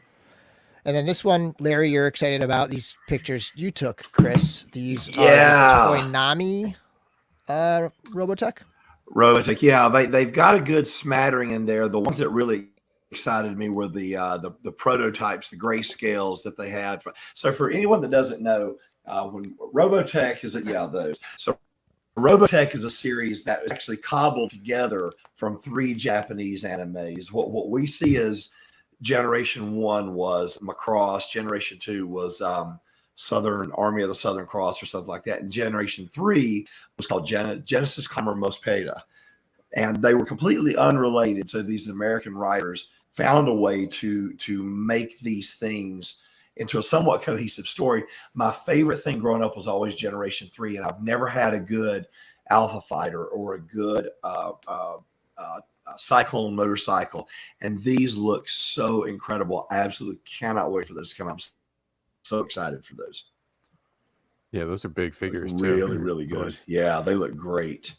And then this one, Larry, you're excited about these pictures you took, Chris. These are Toynami Robotech. Robotech, yeah, they've got a good smattering in there. The ones that really excited me were the prototypes, the grayscales that they had. So for anyone that doesn't know, when Robotech is those. So Robotech is a series that was actually cobbled together from 3 Japanese animes. What we see is Generation 1 was Macross, Generation 2 was Southern Army of the Southern Cross or something like that, and Generation 3 was called Genesis Climber Mospeada. And they were completely unrelated. So these American writers found a way to make these things into a somewhat cohesive story. My favorite thing growing up was always Generation 3, and I've never had a good Alpha Fighter or a good Cyclone motorcycle, and these look so incredible. I absolutely cannot wait for those to come out. I'm so excited for those. Yeah, those are big figures too. Really, really good. Yeah, they look great.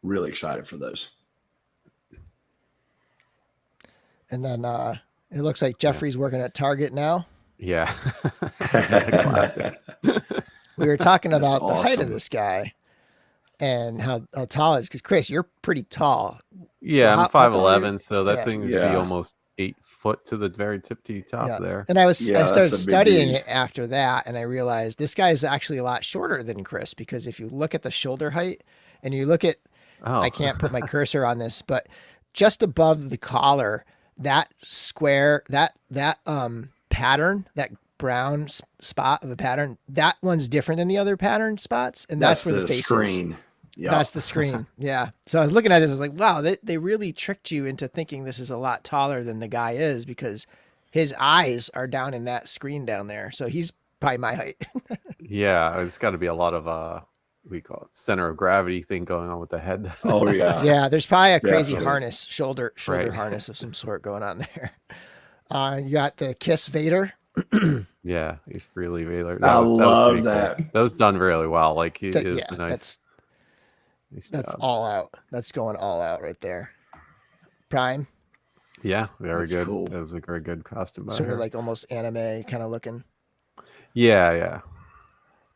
Really excited for those. And then it looks like Jeffrey's working at Target now. Yeah. Classic. we were talking That's about the height of awesome. this guy and how tall it is. Because Chris, you're pretty tall. Yeah, I'm How tall are you? 5'11", so that Yeah. thing would be Yeah. almost 8 foot to the very tippy top Yeah. there. And I Yeah, started that's a big studying dude. it after that, and I realized this guy is actually a lot shorter than Chris, because if you look at the shoulder height and you look at, Oh, I can't put my cursor on this, but just above the collar, that square, that pattern, that brown spot of a pattern, that one's different than the other pattern spots, and that's where the face is. screen. Yeah. That's the screen. Yeah. So I was looking at this, I was like, wow, they really tricked you into thinking this is a lot taller than the guy is, because his eyes are down in that screen down there. So he's probably my height. yeah, it's got to be a lot of we call it center of gravity thing going on with the head. Oh yeah. Yeah. There's probably a crazy Definitely. harness, shoulder Right. harness of some sort going on there. You got the Kiss Vader. Yeah, he's really Vader. I love pretty that. Cool. That was done really well. Like he is Yeah, nice. that's job. all out. That's going all out right there. Prime, Yeah, very That's good. cool. That was a very good costume. by sort of her. like almost anime kind of looking. Yeah.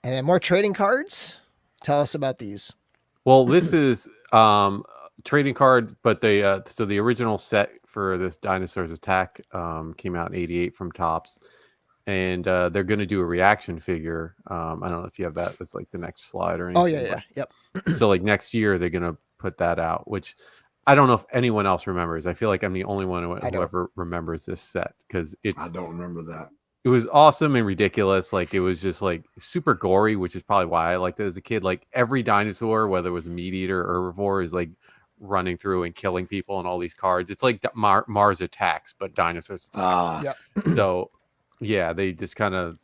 And then more trading cards. Tell us about these. Well, this is trading card, but they so the original set for this Dinosaurs Attack came out in '88 from Topps, and they're going to do a reaction figure. I don't know if you have that as like the next slide or anything. Oh yeah. Yep. So like next year they're going to put that out, which I don't know if anyone else remembers. I feel like I'm the only one who ever remembers this set, because I don't remember that. it was awesome and ridiculous. Like it was just like super gory, which is probably why I liked it as a kid. Like every dinosaur, whether it was a meat eater or herbivore, is like running through and killing people on all these cards. It's like Mars Attacks, but dinosaurs attacks. Yep. So yeah, they just kind of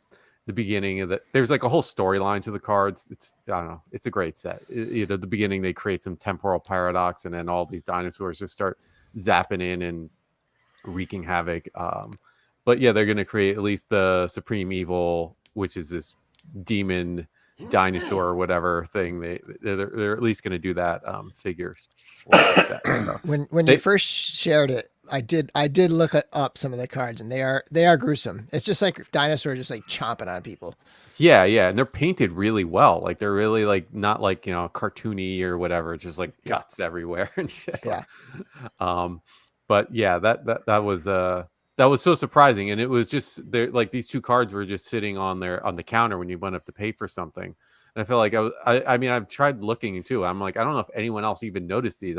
the beginning of the there's like a whole storyline to the cards. It's I don't know, it's a great set. The beginning they create some temporal paradox, and then all these dinosaurs just start zapping in and wreaking havoc. But yeah, they're going to create at least the Supreme Evil, which is this demon dinosaur or whatever thing. They're at least going to do that figure for the set. So. When you first shared it, I did look up some of the cards, and they are gruesome. It's just like dinosaurs just like chomping on people. Yeah, and they're painted really well. Like they're really like not like cartoony or whatever. It's just like guts everywhere and shit. Yeah. But yeah, that was so surprising, and it was just there. Like these two cards were just sitting on the counter when you went up to pay for something, and I feel like I mean I've tried looking too. I'm like I don't know if anyone else even noticed these.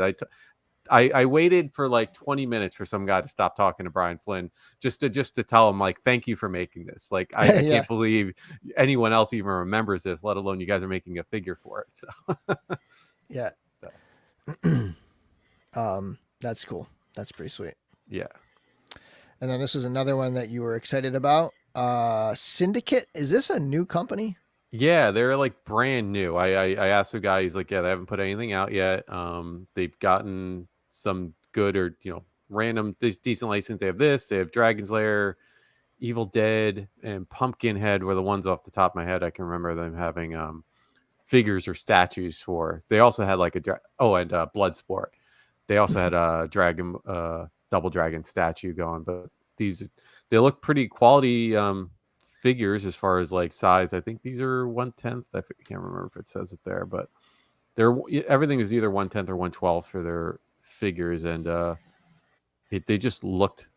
I waited for like 20 minutes for some guy to stop talking to Brian Flynn just to tell him like thank you for making this. Like I can't believe anyone else even remembers this, let alone you guys are making a figure for it. So Yeah. That's cool. That's pretty sweet. yeah. And then this was another one that you were excited about. Syndicate. Is this a new company? Yeah, they're like brand new. I asked the guy, he's like, yeah, they haven't put anything out yet. They've gotten some good or random decent license. They have this, they have Dragon's Lair, Evil Dead, and Pumpkinhead were the ones off the top of my head I can remember them having figures or statues for. They also had like and Bloodsport. They also had a dragon double dragon statue going, but they look pretty quality figures as far as like size. I think these are 1/10. I can't remember if it says it there, but everything is either 1/10 or 1/12 for their figures, and they just looked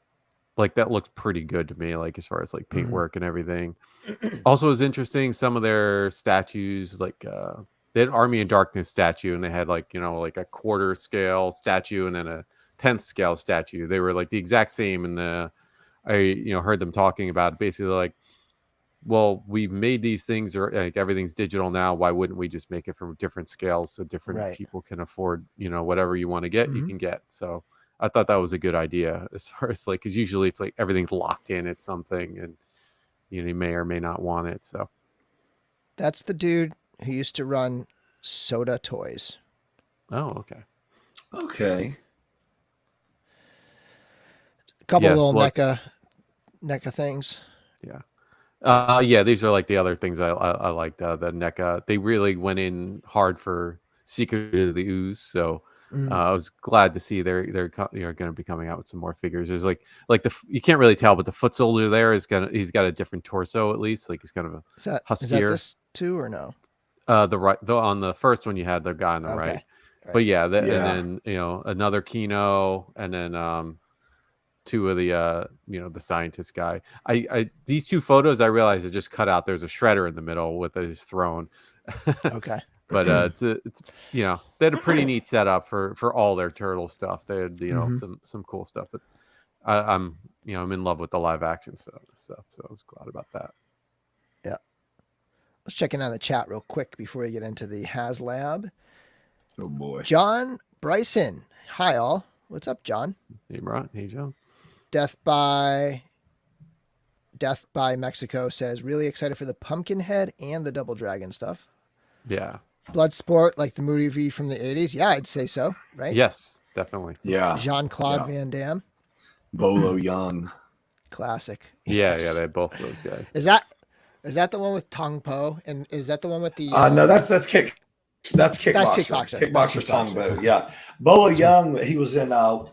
like that looked pretty good to me, like as far as like paintwork and everything. Also, it was interesting, some of their statues, like they had Army of Darkness statue, and they had like like a quarter scale statue and then a 10th scale statue. They were like the exact same, and I heard them talking about it, basically like, well, we've made these things, or like everything's digital now. Why wouldn't we just make it from different scales so different people can afford whatever you want to get, you can get. So I thought that was a good idea, as far as like, because usually it's like everything's locked in at something, and you may or may not want it. So that's the dude who used to run Soda Toys. Oh, okay. A couple little well, NECA things. Yeah, these are like the other things I liked. The NECA, they really went in hard for Secret of the Ooze, so I was glad to see they're going to be coming out with some more figures. There's like you can't really tell, but the foot soldier there he's got a different torso, at least. Like he's kind of a huskier. Is that this too, or no? On the first one you had the guy on the right. But yeah, and then another Kino, and then two of the the scientist guy. I these two photos I realized are just cut out. There's a shredder in the middle with his throne. Okay. But it's they had a pretty neat setup for all their turtle stuff. They had some cool stuff. But I'm in love with the live action stuff, so I was glad about that. Yeah. Let's check in on the chat real quick before we get into the HasLab. Oh boy. John Bryson. Hi all. What's up, John? Hey, Ron. Hey, John. Death by Mexico says, really excited for the Pumpkinhead and the Double Dragon stuff. Yeah. Bloodsport, like the movie from the 80s. Yeah, I'd say so, right? Yes, definitely. Yeah. Jean-Claude Van Damme. Bolo Young. Classic. Yeah, Yes. they both those guys. Is that the one with Tong Po? And is that the one with the no, that's kickboxer. That's Kickboxer. Kickboxer's Tong Po. Yeah. Bolo Young, he was in old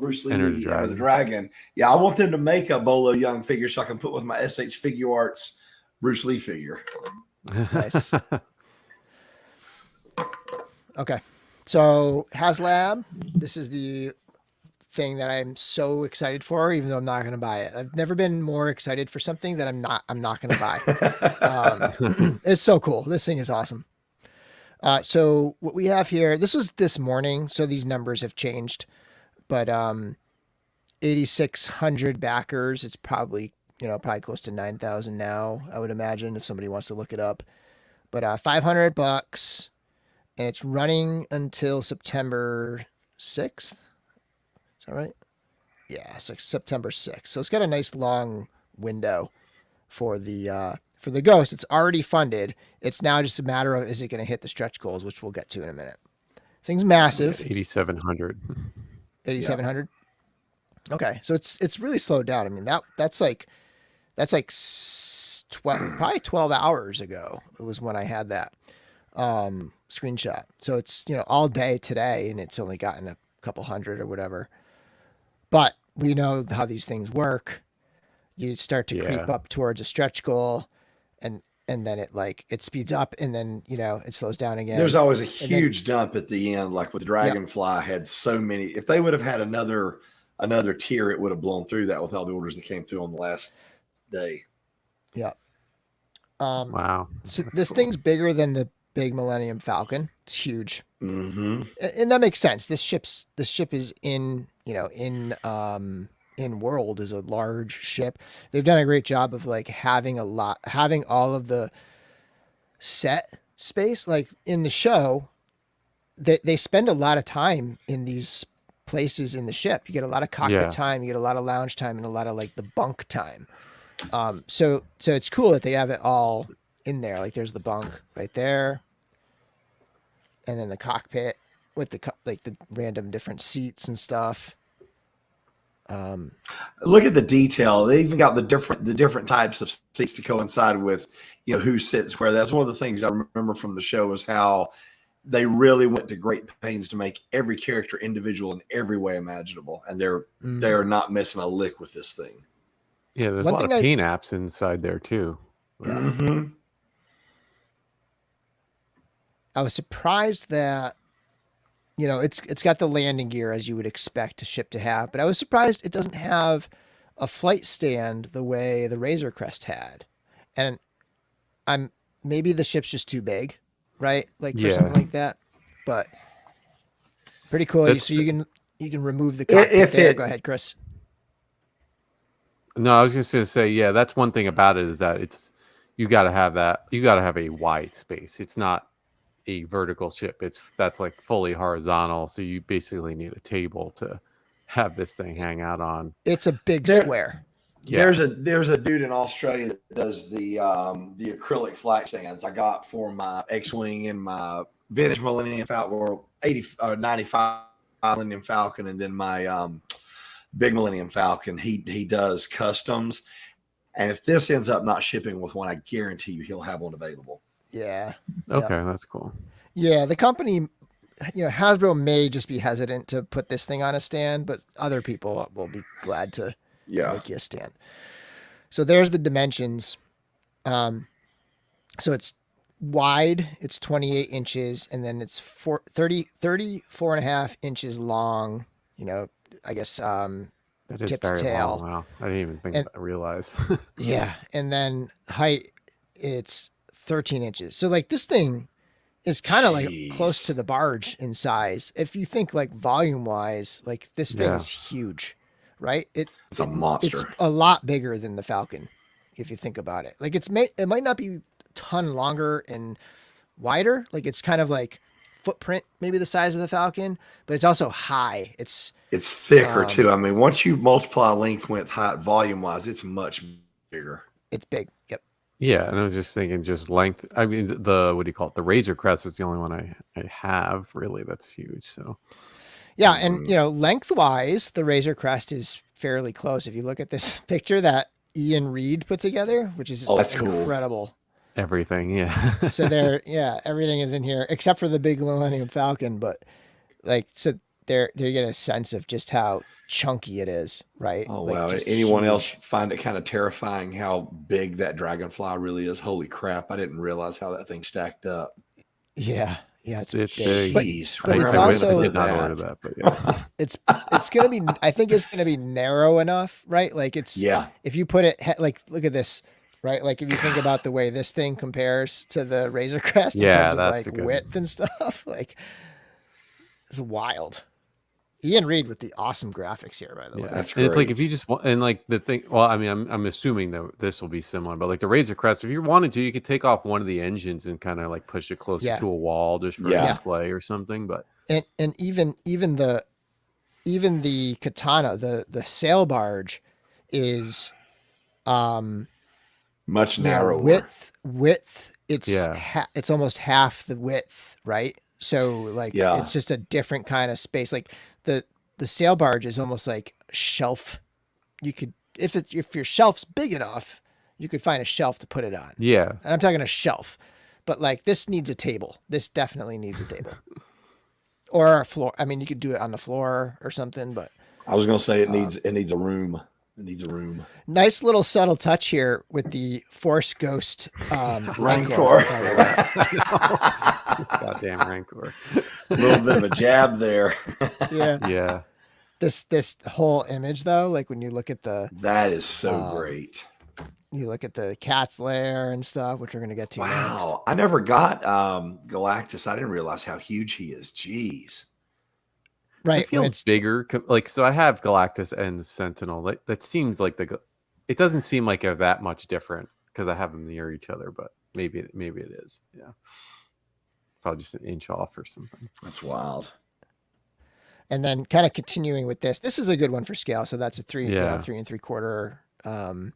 Bruce Lee Enter the movie, Dragon. Enter the Dragon. Yeah, I want them to make a Bolo Young figure so I can put with my SH Figure Arts Bruce Lee figure. Nice. Okay. So HasLab, this is the thing that I'm so excited for, even though I'm not going to buy it. I've never been more excited for something that I'm not going to buy. It's so cool. This thing is awesome. So what we have here, this was this morning, so these numbers have changed, but 8,600 backers. It's probably close to 9,000 now, I would imagine, if somebody wants to look it up. But $500, and it's running until September 6th. Is that right? Yeah, so September 6th. So it's got a nice long window for the Ghost. It's already funded. It's now just a matter of, is it going to hit the stretch goals, which we'll get to in a minute. This thing's massive. 8,700. 8,700. Yeah. Okay, so it's really slowed down. I mean that's like probably 12 hours ago. It was when I had that screenshot. So it's all day today, and it's only gotten a couple hundred or whatever. But we know how these things work. You start to creep up towards a stretch goal, and then it speeds up, and then it slows down again. There's always a huge dump at the end, like with Dragonfly had so many. If they would have had another tier, it would have blown through that with all the orders that came through on the last day. Yeah. Wow. So this thing's bigger than the big Millennium Falcon. It's huge. Mm-hmm. And that makes sense. This ship is in world is a large ship. They've done a great job of having all of the set space. Like in the show, they spend a lot of time in these places in the ship. You get a lot of cockpit time, you get a lot of lounge time, and a lot of the bunk time. So it's cool that they have it all in there. Like there's the bunk right there, and then the cockpit with the random different seats and stuff. Look at the detail. They even got the different types of seats to coincide with who sits where. That's one of the things I remember from the show is how they really went to great pains to make every character individual in every way imaginable, and they're not missing a lick with this thing. Yeah, there's a lot of paint apps inside there too. Yeah. Mm-hmm. I was surprised that it's got the landing gear as you would expect a ship to have, but I was surprised it doesn't have a flight stand the way the Razor Crest had. And maybe the ship's just too big, right? For something like that. But pretty cool. So you can remove the cockpit there. Go ahead, Chris. No, I was just going to say, yeah, that's one thing about it is that you got to have that. You got to have a wide space. It's not a vertical ship. That's fully horizontal. So you basically need a table to have this thing hang out on. It's a big square. Yeah. There's a dude in Australia that does the acrylic flag stands I got for my X-Wing and my vintage Millennium Falcon, or 95 Millennium Falcon, and then my big Millennium Falcon. He does customs, and if this ends up not shipping with one, I guarantee you he'll have one available. Yeah. Okay, that's cool. Yeah, the company, Hasbro may just be hesitant to put this thing on a stand, but other people will be glad to make you a stand. So there's the dimensions. So it's wide, it's 28 inches, and then it's 34 and a half inches long, you know, I guess, That is tip to very long. tail. Wow. I didn't even think And realize. yeah, and then height, it's 13 inches. So like this thing is kind of like close to Jeez. the barge in size. If you think like volume wise, like this thing Yeah. is huge, right? It's a It's monster. a lot bigger than the Falcon, if you think about it. Like it might not be a ton longer and wider. Like it's kind of like footprint, maybe the size of the Falcon, but it's also high. It's thicker Um, too. I mean, once you multiply length, width, height, volume wise, it's much bigger. it's big. Yep. Yeah, and I was just thinking, just length. I mean, the what do you call it? The Razor Crest is the only one I have. Really, that's huge. So Yeah, and you know, lengthwise, the Razor Crest is fairly close. If you look at this picture that Ian Reed put together, which is Oh, that's cool. incredible. everything, yeah. So there, yeah, everything is in here except for the big Millennium Falcon. But like, so there you get a sense of just how chunky it is, right? Oh Like wow! just Anyone else huge. find it kind of terrifying how big that dragonfly really is? Holy crap! I didn't realize how that thing stacked up. Yeah, yeah, it's It's big. big. Jeez, But where it's I went also- I with did not order that, but yeah. It's gonna be. I think it's gonna be narrow enough, right? Like it's Yeah, if you put it like look at this, right? Like if you think about the way this thing compares to the Razor Crest in Yeah, terms of that's like a good width and stuff, like it's wild. Ian Reed with the awesome graphics here, by the Yeah, way. that's and it's like great. if you just want, and like the thing. Well, I mean, I'm assuming that this will be similar, but like the Razor Crest, if you wanted to, you could take off one of the engines and kind of like push it closer Yeah. to a wall just for Yeah. a display or something. But And even the Katana, the sail barge, is Much you know, narrower. width. It's Yeah. it's almost half the width, right? So like Yeah. it's just a different kind of space. Like the sail barge is almost like a shelf. You could if your shelf's big enough, you could find a shelf to put it on. yeah, And I'm talking a shelf, but like this needs a table. This definitely needs a table or a floor. I mean, you could do it on the floor or something, but I was gonna say it needs a room. It needs a room. nice little subtle touch here with the Force Ghost Rancor. by the way. goddamn Rancor. A little bit of a jab there. Yeah. Yeah, This whole image though, like when you look at the That is so great. cat's lair and stuff, which we're gonna get to next. Wow. I never got Galactus. I didn't realize how huge he is. Jeez. Right. it feels bigger. Like so, I have Galactus and Sentinel. That seems like it doesn't seem like they're that much different because I have them near each other, but maybe it is. Yeah, probably just an inch off or something. That's wild. And then kind of continuing with this is a good one for scale. So that's a 3 Yeah. 3 3/4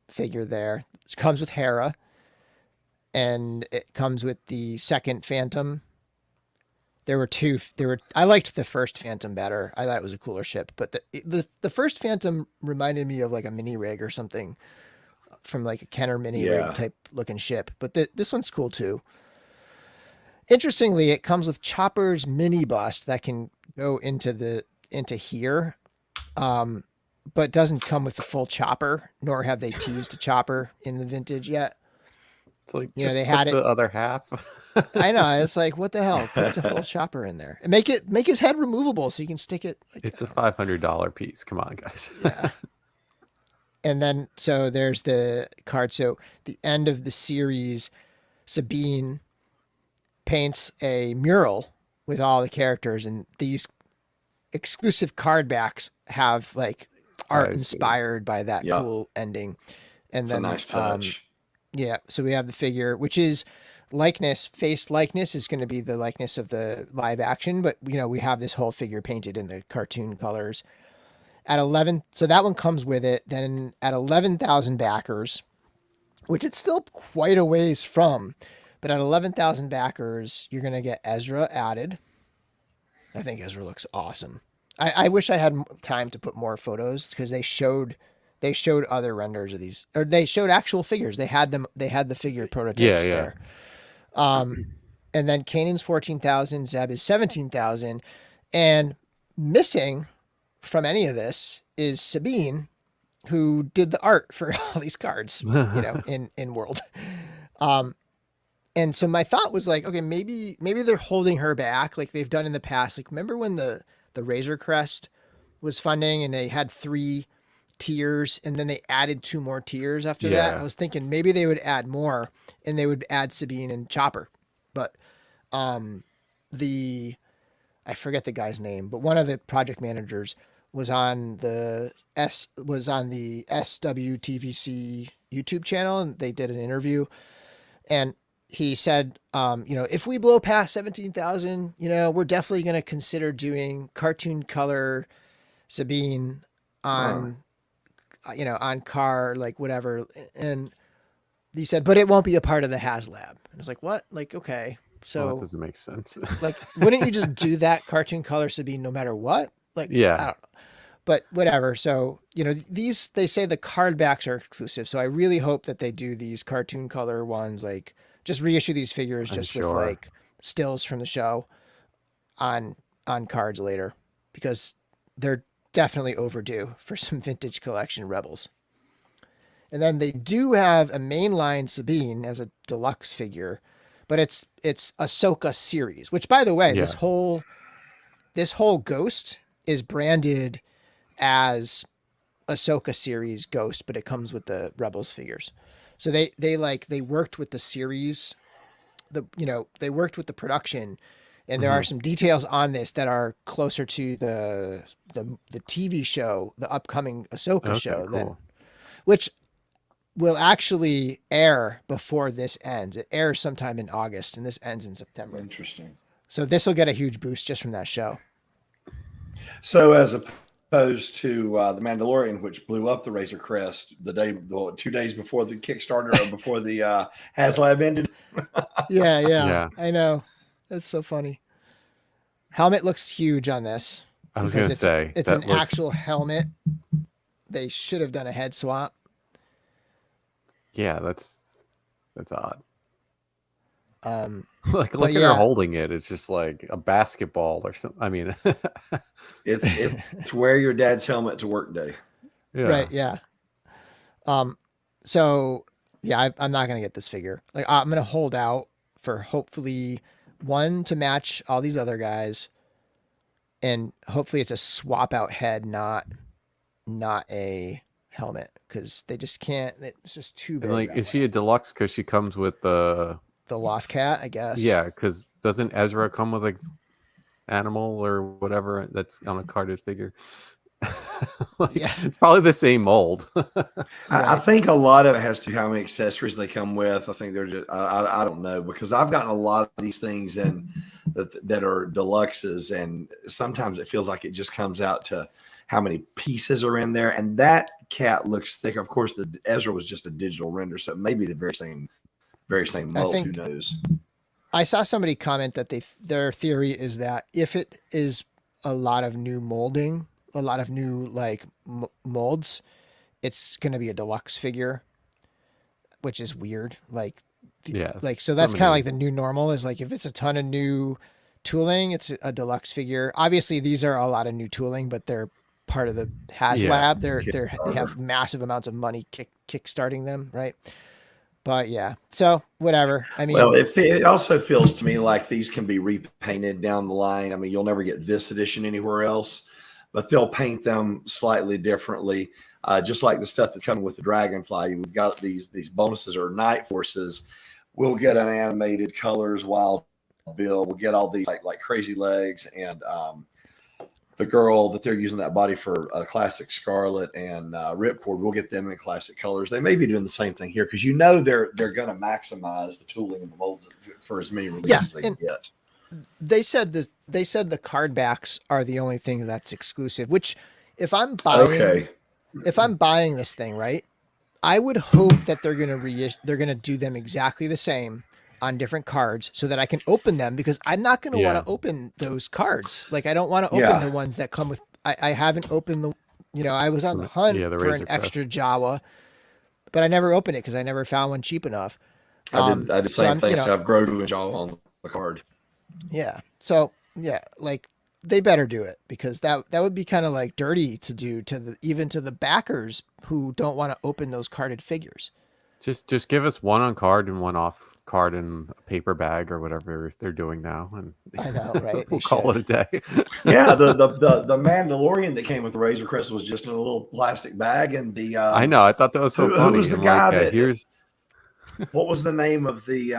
figure there. It comes with Hera, and it comes with the second Phantom. I liked the first Phantom better. I thought it was a cooler ship, but the first Phantom reminded me of like a mini rig or something from like a Kenner mini Yeah. rig type looking ship. But this one's cool too. Interestingly, it comes with Chopper's mini bust that can go into here, but doesn't come with the full Chopper. Nor have they teased a Chopper in the vintage yet. It's like You know, just they put had it- the other half. I know, it's like what the hell? Put the full Chopper in there and make his head removable so you can stick it. Like, It's a $500 piece. Come on, guys. yeah. And then so there's the card. So the end of the series, Sabine paints a mural with all the characters, and these exclusive card backs have like art I see. inspired by that Yeah. cool ending. And It's then a nice touch. yeah, so we have the figure, which is face likeness is going to be the likeness of the live action, but you know, we have this whole figure painted in the cartoon colors. At 11, so that one comes with it. Then at 11,000 backers, which it's still quite a ways from, but at 11,000 backers, you're going to get Ezra added. I think Ezra looks awesome. I wish I had time to put more photos because they showed other renders of these, or they showed actual figures. They had the figure prototypes Yeah. there. And then Kanan's 14,000, Zeb is 17,000, and missing from any of this is Sabine, who did the art for all these cards, you know, in World. And so my thought was like, okay, maybe they're holding her back like they've done in the past. Like remember when the Razor Crest was funding and they had 3 tiers and then they added 2 more tiers after that? I Yeah. was thinking maybe they would add more and they would add Sabine and Chopper. But the I forget the guy's name, but one of the project managers was on the SWTVC YouTube channel and they did an interview and he said, if we blow past 17,000, we're definitely going to consider doing cartoon color Sabine on, on car, like whatever. And he said, but it won't be a part of the HasLab. And I was like, what? Like, okay. Well, that So doesn't make sense. like, wouldn't you just do that cartoon color Sabine no matter what? Like, I Yeah. don't know. But whatever. So, they say the card backs are exclusive. So I really hope that they do these cartoon color ones, like just reissue these figures I'm just with sure. like stills from the show on cards later, because they're definitely overdue for some vintage collection Rebels. And then they do have a mainline Sabine as a deluxe figure, but it's Ahsoka series, which by the way, Yeah. this whole Ghost is branded as Ahsoka series Ghost, but it comes with the Rebels figures. So they worked with the series, they worked with the production, and there are some details on this that are closer to the TV show, the upcoming Ahsoka Okay, show, cool. which will actually air before this ends. It airs sometime in August, and this ends in September. Interesting. So this will get a huge boost just from that show. So as opposed to the Mandalorian, which blew up the Razor Crest 2 days before the Kickstarter or before the HasLab ended. Yeah, Yeah. I know. That's so funny. Helmet looks huge on this. I was because gonna say it's that an looks- actual helmet. They should have done a head swap. Yeah, that's odd. But Look at her yeah. holding it. It's just like a basketball or something. I mean, It's wear your dad's helmet to work day. yeah. Right, yeah. So yeah, I'm not gonna get this figure. Like I'm gonna hold out for hopefully one to match all these other guys, and hopefully it's a swap out head, not a helmet, because they just can't. It's just too big. And like, that is way. she a deluxe because she comes with the? The Loth Cat, I guess. Yeah, because doesn't Ezra come with a animal or whatever that's on a carded figure? Yeah. It's probably the same mold. I think a lot of it has to do how many accessories they come with. I think they're just, I don't know, because I've gotten a lot of these things in that are deluxes, and sometimes it feels like it just comes out to how many pieces are in there. And that cat looks thick. Of course, the Ezra was just a digital render, so it may be the very same mold. Who knows? I saw somebody comment that their theory is that if it is a lot of new molding, a lot of new like molds, it's going to be a deluxe figure, which is weird. Like, Yeah, like so that's kind of like the new normal is like if it's a ton of new tooling, it's a deluxe figure. Obviously, these are a lot of new tooling, but they're part of the HasLab. They have massive amounts of money kickstarting them, right? But yeah, so whatever. I mean, Well, it also feels to me like these can be repainted down the line. I mean, you'll never get this edition anywhere else, but they'll paint them slightly differently. Just like the stuff that's coming with the Dragonfly. We've got these bonuses or Night Forces. We'll get an animated colors, Wild Bill. We'll get all these like Crazy Legs and the girl that they're using that body for, classic Scarlet and Ripcord. We'll get them in classic colors. They may be doing the same thing here because they're going to maximize the tooling and the molds for as many releases as they can get. They said the card backs are the only thing that's exclusive. Which, if I'm buying this thing, right, I would hope that they're gonna do them exactly the same on different cards so that I can open them, because I'm not going to want to open those cards. Like, I don't want to open the ones that come with, I haven't opened I was on the hunt for an extra Jawa, but I never opened it because I never found one cheap enough. I did the same thing. So I've Grogu and Jawa on the card. Yeah. So yeah, like they better do it, because that would be kind of like dirty to do even to the backers who don't want to open those carded figures. Just give us one on card and one off card in a paper bag or whatever they're doing now, and I know, right? we'll call it a day. Yeah, the Mandalorian that came with the Razor Crest was just in a little plastic bag, and the I know. I thought that was so who funny. was the I'm guy like, that here's what was the name of the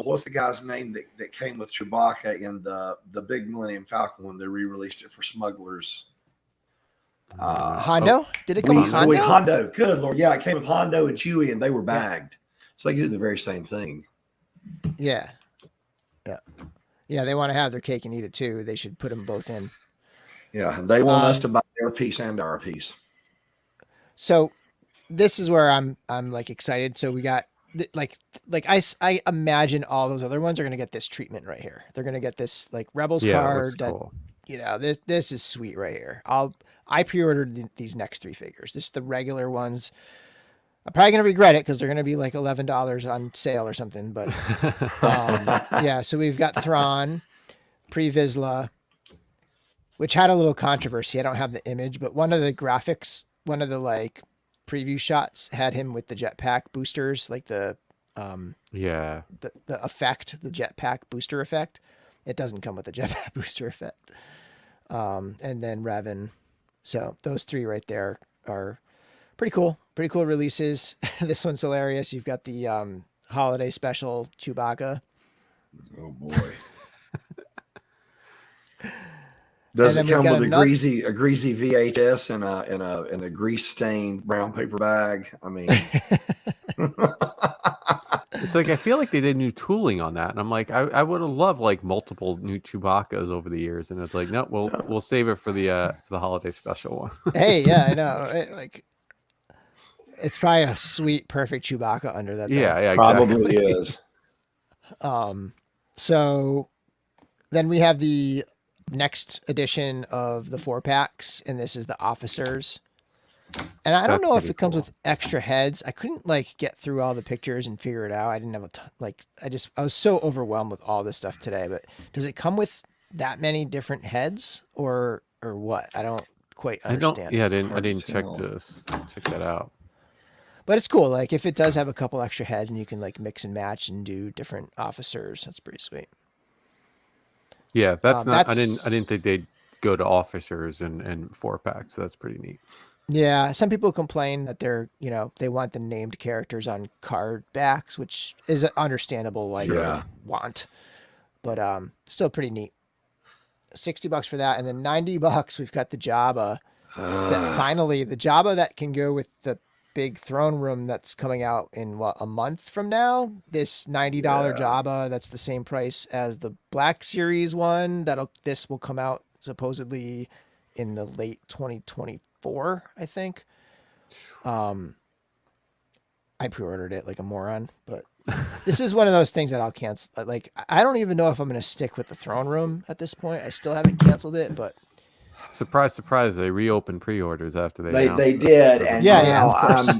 what's the guy's name that came with Chewbacca in the big Millennium Falcon when they re-released it for smugglers? Hondo? Did it come with Hondo? Hondo. Good Lord. Yeah, it came with Hondo and Chewie, and they were bagged. So they do the very same thing. Yeah. Yeah, they want to have their cake and eat it too. They should put them both in. Yeah, and they want us to buy their piece and our piece. So this is where I'm like excited. So we got like I imagine all those other ones are going to get this treatment right here. They're going to get this like Rebels card. That, cool. you know, this is sweet right here. I pre-ordered these next 3 figures. This is the regular ones. I'm probably going to regret it because they're going to be like $11 on sale or something. But yeah, so we've got Thrawn, Pre-Vizsla, which had a little controversy. I don't have the image, but one of the graphics, one of the like preview shots had him with the jetpack boosters, like the effect, the jetpack booster effect. It doesn't come with the jetpack booster effect. And then Revan. So those 3 right there are pretty cool releases. This one's hilarious. You've got the holiday special Chewbacca. Oh boy. Does it come with a greasy VHS and a grease stained brown paper bag? I mean, it's like I feel like they did new tooling on that, and I'm like, I would have loved like multiple new Chewbaccas over the years, and it's like, no, we'll save it for the holiday special one. Hey, yeah, I know. Right? Like, it's probably a sweet, perfect Chewbacca under that. Yeah, probably is. So then we have the next edition of the 4-packs, and this is the officers. And I don't know if it comes with extra heads. I couldn't like get through all the pictures and figure it out. I didn't have I was so overwhelmed with all this stuff today. But does it come with that many different heads or what? I don't quite understand. I didn't check that out. But it's cool. Like if it does have a couple extra heads and you can like mix and match and do different officers, that's pretty sweet. Yeah, I didn't think they'd go to officers and 4-packs. So that's pretty neat. Yeah, some people complain that they want the named characters on card backs, which is understandable why you want. But still pretty neat. $60 for that, and then $90 we've got the Jabba. Finally, the Jabba that can go with the big throne room that's coming out in a month from now. This $90 Jabba that's the same price as the Black Series one. This will come out supposedly in the late 2024, I think. I pre-ordered it like a moron, but this is one of those things that I'll cancel. Like, I don't even know if I'm going to stick with the throne room at this point. I still haven't canceled it, but surprise, surprise, they reopened pre-orders after they did. And of course.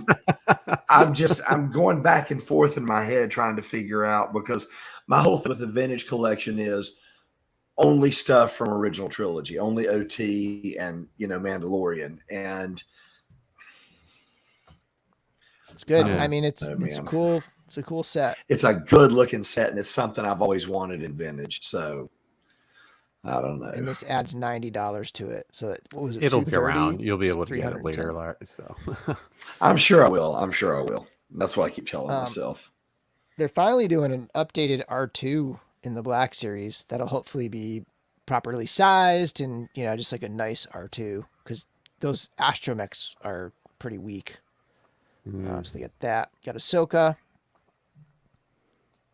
I'm going back and forth in my head trying to figure out, because my whole thing with the vintage collection is only stuff from original trilogy, only OT and Mandalorian, and it's good. I mean, it's a cool set. It's a good looking set, and it's something I've always wanted in vintage. So I don't know. And this adds $90 to it. So what was it? It'll be around. You'll be able to get it later. So I'm sure I will. That's what I keep telling myself. They're finally doing an updated R2 in the Black Series that'll hopefully be properly sized and just like a nice R2, because those astromechs are pretty weak. So they get that. Got Ahsoka.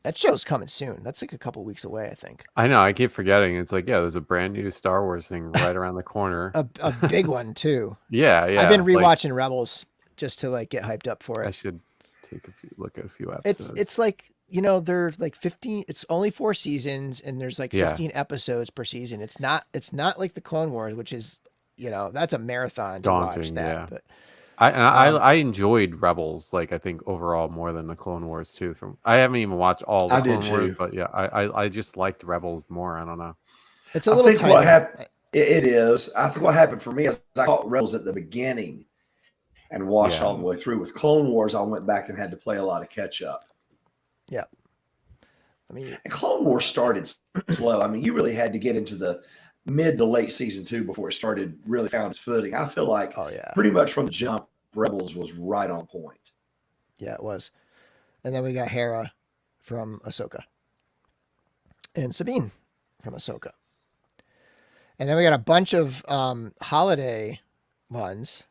That show's coming soon. That's like a couple weeks away, I think. I know. I keep forgetting. It's like, there's a brand new Star Wars thing right around the corner. a big one too. Yeah. I've been rewatching Rebels just to like get hyped up for it. I should take look at a few episodes. It's like, they're like 15. It's only 4 seasons, and there's like 15 episodes per season. It's not like the Clone Wars, which is that's a marathon to watch that. Yeah. But I enjoyed Rebels, like I think overall more than the Clone Wars too. I haven't even watched all the Clone Wars, but yeah, I just liked Rebels more. I don't know. It's a little tighter. It is. I think what happened for me is I caught Rebels at the beginning and watched all the way through. With Clone Wars, I went back and had to play a lot of catch up. Yeah. I mean, And Clone Wars started slow. I mean, you really had to get into the mid to late season 2 before it started really found its footing. I feel like oh yeah, pretty much from the jump, Rebels was right on point. yeah, it was. And then we got Hera from Ahsoka, and Sabine from Ahsoka, and then we got a bunch of holiday ones.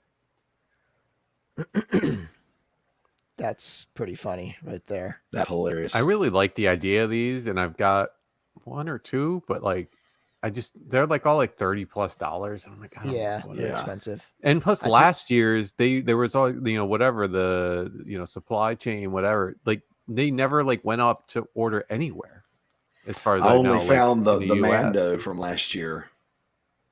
That's pretty funny right there. That's hilarious. I really like the idea of these, and I've got one or two, but like they're like all like $30+. I'm like, I don't Yeah, know what they're Yeah. expensive. And plus I think- last year's there was all whatever the supply chain, whatever, like they never like went up to order anywhere as far as I I only know, found like, in the US. Mando from last year.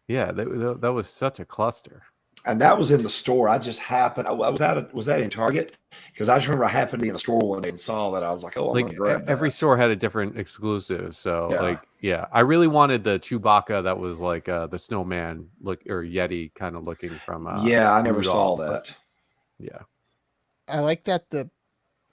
Yeah, that was such a cluster. And that was in the store. I just happened. Was that in Target? Because I just remember I happened to be in a store one day and saw that. I was like, "Oh, I'm Like gonna grab that." every store had a different exclusive. So Yeah. like, yeah, I really wanted the Chewbacca that was like the snowman look or Yeti kind of looking from Yeah, I never saw Rudolph, but that. yeah. I like that the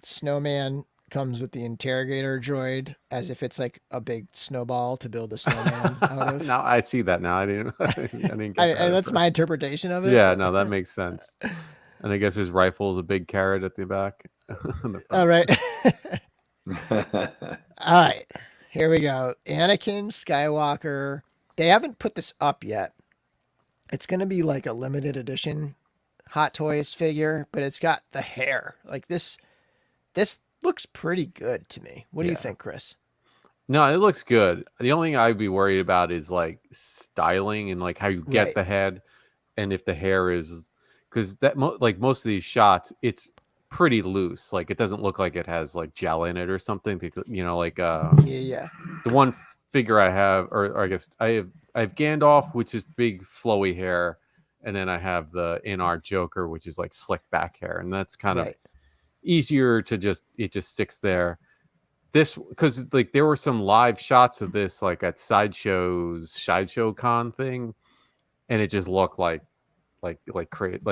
snowman comes with the interrogator droid as if it's like a big snowball to build a snowman out of. Now I see that now. I didn't get that at That's first. my interpretation of it. Yeah, but- no, that makes sense. And I guess his rifle is a big carrot at the back. On the front. All right. All right. Here we go. Anakin Skywalker. They haven't put this up yet. It's going to be like a limited edition Hot Toys figure, but it's got the hair. Like this looks pretty good to me. What do you Yeah. think, Chris? No, it looks good. The only thing I'd be worried about is like styling and like how you get Right. the head, and if the hair is because that like most of these shots, it's pretty loose. Like it doesn't look like it has like gel in it or something. Like Yeah. the one figure I have, or I guess I have Gandalf, which is big flowy hair, and then I have the in-art Joker, which is like slick back hair, and that's kind of Right. easier to just sticks there. This because like there were some live shots of this like at Sideshow Con thing, and it just looked like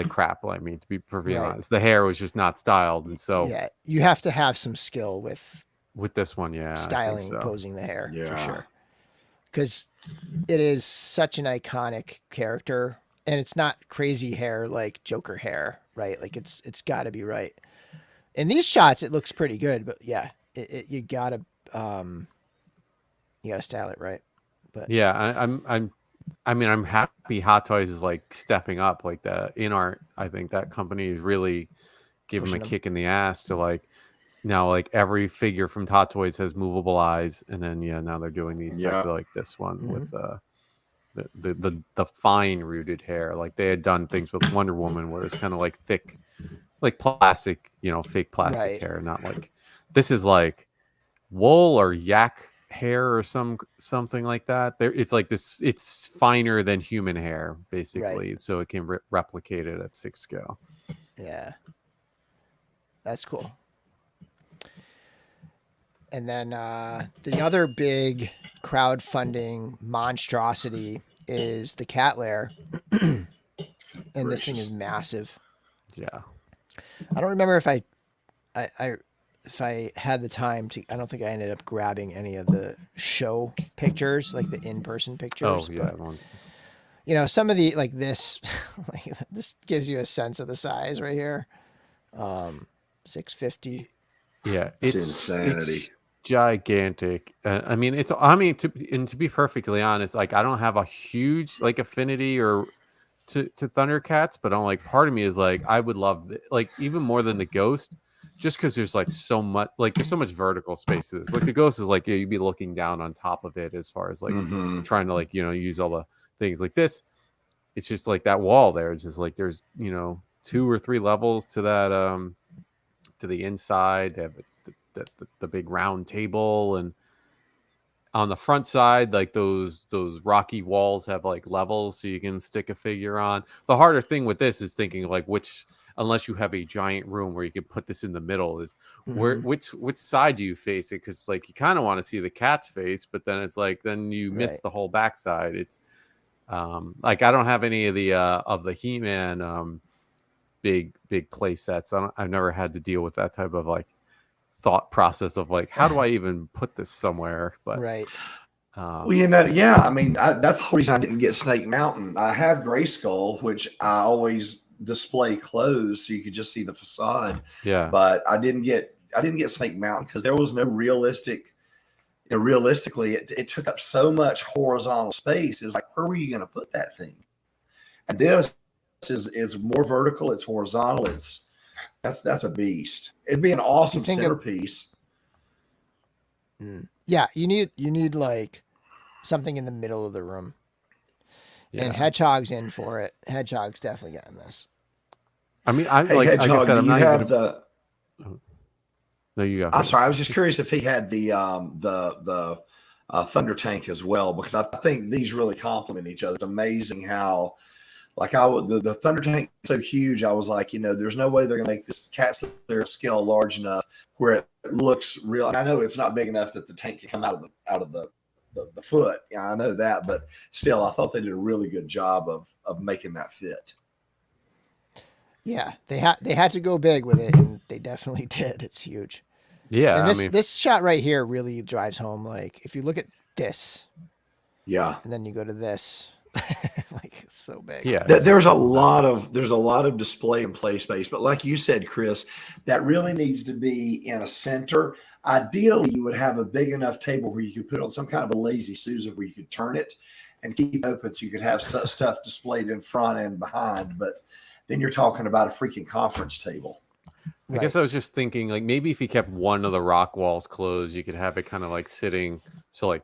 crap. I mean, to be perfectly Right. honest, the hair was just not styled, and so Yeah. You have to have some skill with with this one, yeah, I think styling, so. posing the hair for Yeah. sure. Because it is such an iconic character, and it's not crazy hair like Joker hair, right? Like it's got to be right. In these shots, it looks pretty good, but yeah, you gotta style it right. But Yeah, I'm happy Hot Toys is like stepping up like the in-art. I think that company is really giving them Pushing a 'em. kick in the ass to like now like every figure from Hot Toys has movable eyes, and then now they're doing these Yeah. type of, like this one with the fine rooted hair. Like they had done things with Wonder Woman where it's kind of like thick, like plastic, fake plastic Right. hair, not like this is like wool or yak hair or something like that. It's like this. It's finer than human hair, basically, so it can replicate it at 6 scale. yeah, that's cool. And then the other big crowdfunding monstrosity is the CatLair, and this thing is massive. Yeah. I don't remember if I had the time to. I don't think I ended up grabbing any of the show pictures, like the in-person pictures. Oh yeah. But, some of the like this, like this gives you a sense of the size right here. 650. Yeah, It's insanity. It's gigantic. To be perfectly honest, like I don't have a huge like affinity or to Thundercats, but I'm like part of me is like I would love like even more than the Ghost, just because there's like so much there's so much vertical spaces. Like the Ghost is like you'd be looking down on top of it as far as like trying to like use all the things like this. It's just like that wall there. It's just like there's 2 or 3 levels to that to the inside. They have the big round table, and on the front side like those rocky walls have like levels so you can stick a figure on. The harder thing with this is thinking like unless you have a giant room where you can put this in the middle is which side do you face it, because like you kind of want to see the cat's face, but then it's like then you miss the whole backside. It's like I don't have any of the He-Man big play sets. I've never had to deal with that type of like thought process of like, how do I even put this somewhere? But Right. Well, yeah. I mean, that's the whole reason I didn't get Snake Mountain. I have Gray Skull, which I always display closed so you could just see the facade. yeah, But I didn't get Snake Mountain because there was no realistic. Realistically, it took up so much horizontal space. It was like, where were you going to put that thing? And this is more vertical. It's horizontal. That's a beast. It'd be an awesome centerpiece. Yeah, you need like something in the middle of the room. yeah. And Hedgehog's in for it. Hedgehog's definitely getting this. I mean, I Hey, like Hedgehog, I said, I'm do you not have even. the? No, you go. I'm sorry. I was just curious if he had the Thunder Tank as well, because I think these really complement each other. It's amazing how, like, the Thunder Tank is so huge. I was like, there's no way they're going to make this Cat Slayer scale large enough where it looks real. And I know it's not big enough that the tank can come out of the foot. Yeah, I know that, but still, I thought they did a really good job of making that fit. Yeah, they had to go big with it, and they definitely did. It's huge. Yeah, And I mean, this shot right here really drives home. Like, if you look at this, Yeah. and then you go to this, like, it's so big. yeah, There's a lot of display and play space, but like you said, Chris, that really needs to be in a center. Ideally, you would have a big enough table where you could put on some kind of a lazy Susan where you could turn it and keep it open so you could have stuff displayed in front and behind. But then you're talking about a freaking conference table. I guess I was just thinking, like, maybe if you kept one of the rock walls closed, you could have it kind of like sitting, so like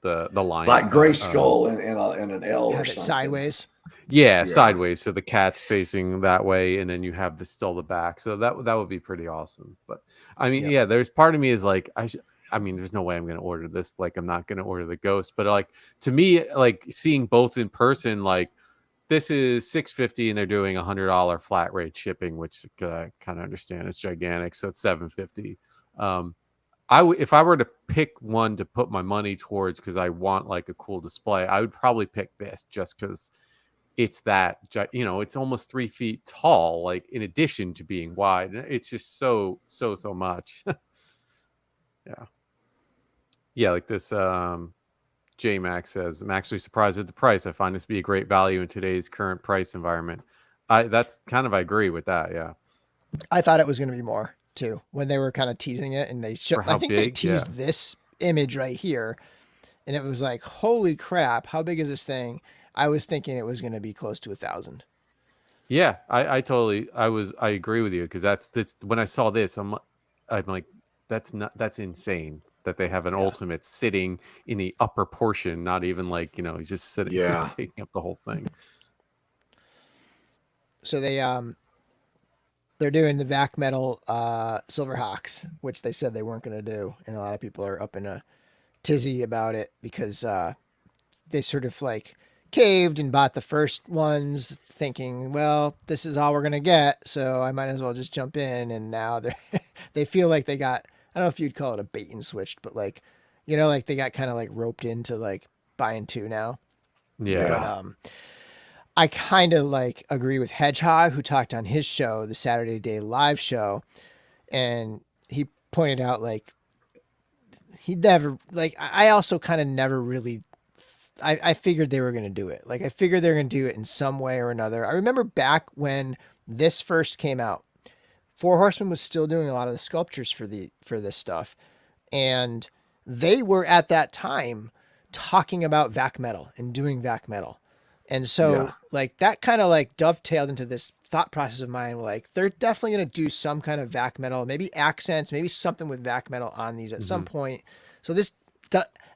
the line, like Gray Skull and an L or Have it something. sideways. yeah, sideways, so the cat's facing that way, and then you have still the back. So that would be pretty awesome. But I mean, yeah, there's part of me is like, I mean, there's no way I'm going to order this. Like, I'm not going to order the Ghost, but like, to me, like, seeing both in person, like, this is $650 and they're doing $100 flat rate shipping, which I kind of understand. It's gigantic, so it's $750. If I were to pick one to put my money towards because I want like a cool display, I would probably pick this just because it's that, it's almost 3 feet tall, like, in addition to being wide. It's just so much. Yeah, like this. J Max says, I'm actually surprised at the price. I find this to be a great value in today's current price environment. I agree with that. Yeah. I thought it was going to be more too when they were kind of teasing it, and they showed. I think they teased this image right here, and it was like, holy crap, how big is this thing? I was thinking it was going to be close to 1,000. Yeah, I agree with you, because that's when I saw this, I'm like, that's insane that they have an ultimate sitting in the upper portion, not even like, he's just sitting taking up the whole thing. So they're doing the vac-metal Silverhawks, which they said they weren't going to do, and a lot of people are up in a tizzy about it because they sort of like caved and bought the first ones thinking, well, this is all we're going to get, so I might as well just jump in. And now they feel like they got, I don't know if you'd call it a bait and switched, but like, like they got kind of like roped into like buying two now. Yeah. But I kind of like agree with Hedgehog, who talked on his show, the Saturday Day Live show, and he pointed out like he never, like, I also kind of never really, I figured they were going to do it. Like, I figured they were going to do it in some way or another. I remember back when this first came out, Four Horsemen was still doing a lot of the sculptures for this stuff, and they were at that time talking about vac-metal and doing vac-metal. And so like that kind of like dovetailed into this thought process of mine. Like, they're definitely going to do some kind of vac-metal, maybe accents, maybe something with vac-metal on these at some point. So this,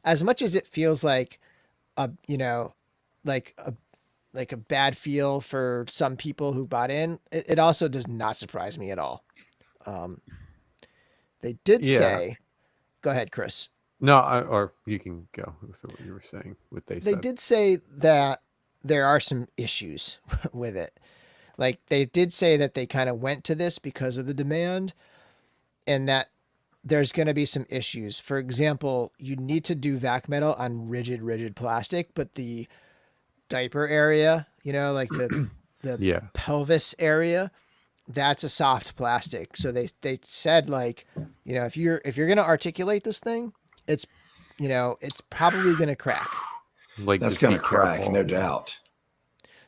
as much as it feels like like a bad feel for some people who bought in, it also does not surprise me at all. They did say, go ahead, Chris. No, or you can go with what you were saying. They did say that there are some issues with it. Like, they did say that they kind of went to this because of the demand, and that there's going to be some issues. For example, you need to do vac-metal on rigid plastic, but the diaper area, like the pelvis area, that's a soft plastic. So they said like, if you're gonna articulate this thing, it's it's probably gonna crack. Like, That's just going be to crack, careful. no doubt.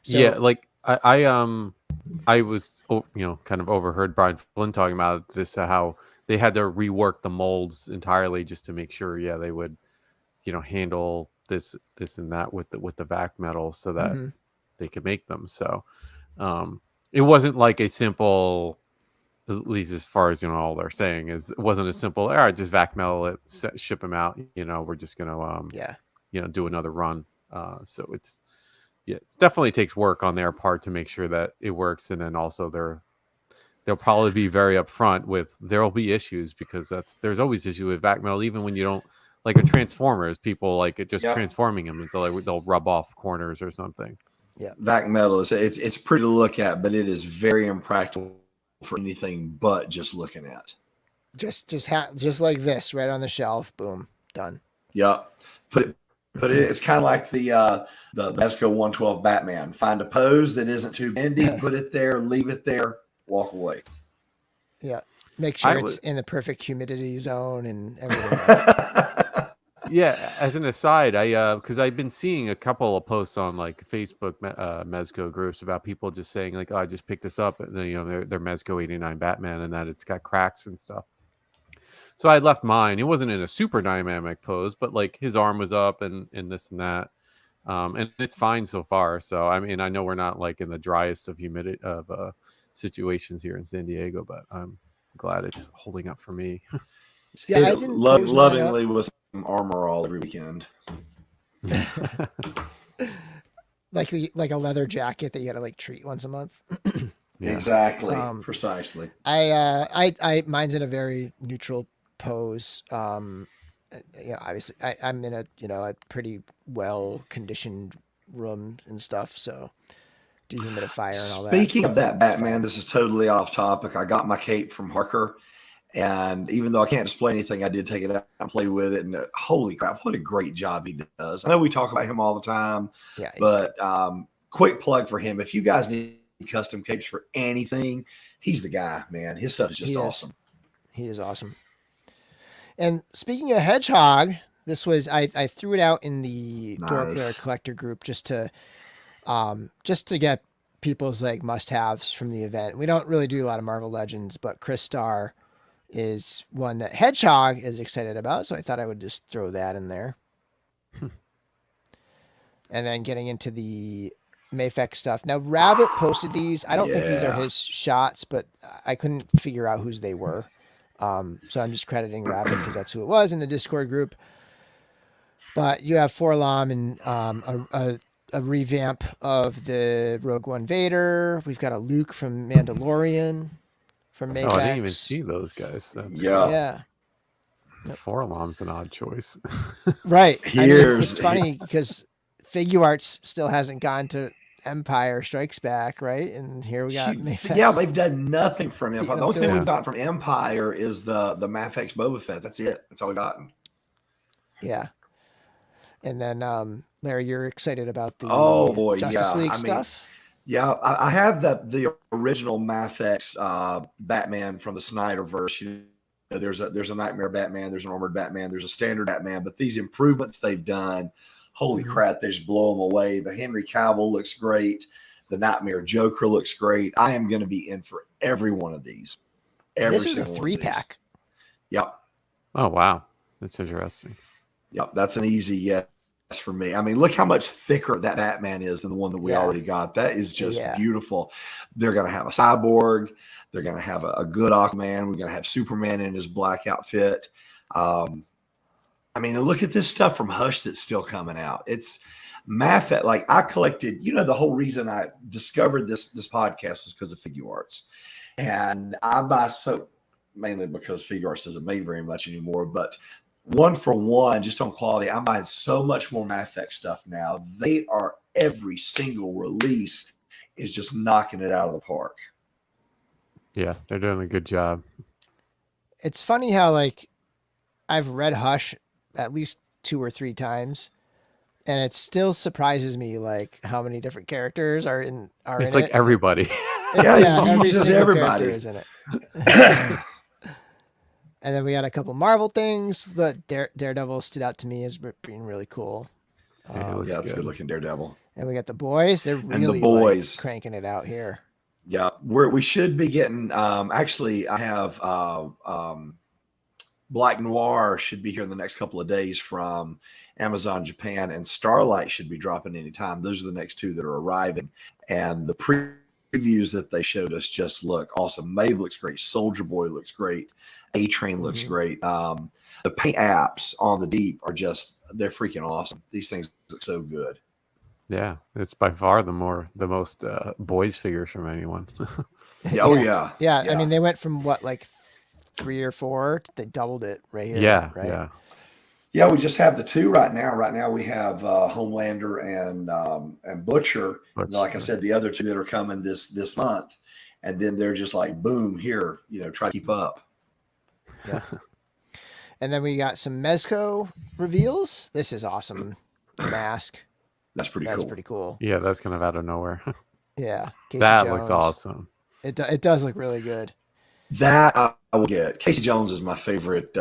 So Yeah, like I was kind of overheard Brian Flynn talking about this, how they had to rework the molds entirely just to make sure, they would handle this and that with the vac metal so that mhm. they could make them. So it wasn't like a simple, at least as far as all they're saying is, it wasn't a simple, all right, just vac metal it, ship them out, we're just gonna Yeah. do another run. So it definitely takes work on their part to make sure that it works, and then also they'll probably be very upfront with, there'll be issues, because there's always issue with vac metal, even when you don't like a transformers, people like it just Yep. transforming them until they'll rub off corners or something. Yeah. vac-metal is it's pretty to look at, but it is very impractical for anything but just looking at. Just like this, right on the shelf. Boom, done. Yep. It's kind of like the Mezco 112 Batman. Find a pose that isn't too bendy, put it there, leave it there, walk away. Yeah. Make sure I it's would- in the perfect humidity zone and everything else. Yeah, as an aside, because I've been seeing a couple of posts on like Facebook Mezco groups about people just saying like, oh, I just picked this up, and they're Mezco 89 Batman, and that it's got cracks and stuff. So I left mine. It wasn't in a super dynamic pose, but like his arm was up and this and that. And it's fine so far. So I mean, I know we're not like in the driest of humidity of situations here in San Diego, but I'm glad it's holding up for me. Yeah, I didn't pose mine up. lovingly with some armor all every weekend. Like a leather jacket that you got to like treat once a month. Yeah. Exactly. Precisely. I mine's in a very neutral pose. Obviously I'm in a pretty well conditioned room and stuff, so dehumidifier and all that. Speaking of that, Batman, this is totally off topic. I got my cape from Harker, and even though I can't display anything, I did take it out and play with it. And holy crap, what a great job he does! I know we talk about him all the time, Yeah, but quick plug for him. If you guys need custom capes for anything, he's the guy, man. His stuff is just awesome. He is awesome. And speaking of Hedgehog, this was I threw it out in the DorkLair collector group just to get people's like must-haves from the event. We don't really do a lot of Marvel Legends, but Chris Starr is one that Hedgehog is excited about, so I thought I would just throw that in there. And then getting into the Mayfex stuff. Now, Rabbit posted these. I don't think these are his shots, but I couldn't figure out whose they were. So I'm just crediting Rabbit because that's who it was in the Discord group. But you have Forlom and a revamp of the Rogue One Vader. We've got a Luke from Mandalorian from Mayfex. Oh, I didn't even see those guys. That's Yeah. Forlom's an odd choice. Right. It's funny because Figuarts still hasn't gone to Empire Strikes Back, right? And here we got Mayfex. Yeah, they've done nothing from Empire. The only thing we've got from Empire is the Mayfex Boba Fett. That's it. That's all we gotten. Yeah. And then Larry, you're excited about the Justice League stuff? Yeah, I have the original Mayfex Batman from the Snyderverse. There's a Nightmare Batman, there's an Armored Batman, there's a Standard Batman, but these improvements they've done, holy crap, they just blow them away. The Henry Cavill looks great. The Nightmare Joker looks great. I am going to be in for every one of these. This is a 3-pack. Yep. Oh, wow. That's interesting. Yep. That's an easy yes for me. I mean, look how much thicker that Batman is than the one that we already got. That is just beautiful. They're going to have a cyborg. They're going to have a good Aquaman. We're going to have Superman in his black outfit. I mean, look at this stuff from Hush that's still coming out. It's Mayfex. Like I collected, the whole reason I discovered this podcast was because of Figuarts. And I buy mainly because Figuarts doesn't make very much anymore, but one for one, just on quality, I'm buying so much more Mayfex stuff now. They are, every single release is just knocking it out of the park. Yeah, they're doing a good job. It's funny how like I've read Hush at least 2 or 3 times, and it still surprises me like how many different characters are in It's it. like everybody. Yeah, Every just single everybody. character is in it. And then we got a couple Marvel things. The Daredevil stood out to me as being really cool. Yeah, it looks Yeah, it's a good. good looking Daredevil. And we got the boys. They're the really boys. like, cranking it out here. Yeah, we should be getting. Actually, I have Black Noir should be here in the next couple of days from Amazon Japan, and Starlight should be dropping anytime. Those are the next two that are arriving, and the previews that they showed us just look awesome. Maeve looks great. Soldier Boy looks great. A-Train looks great. The paint apps on the Deep are they're freaking awesome. These things look so good. Yeah, it's by far the most boys figures from anyone. Yeah, oh yeah. Yeah, I mean, they went from what, like 3 or 4? They doubled it right here. Yeah, right? yeah. Yeah, we just have the two right now. Right now we have Homelander and Butcher. And like I said, the other two that are coming this month, and then they're just like boom here. Try to keep up. Yeah. And then we got some Mezco reveals. This is awesome. Mask. That's pretty cool. Yeah, that's kind of out of nowhere. Yeah, Casey that Jones. looks awesome. It does look really good. That I will get. Casey Jones is my favorite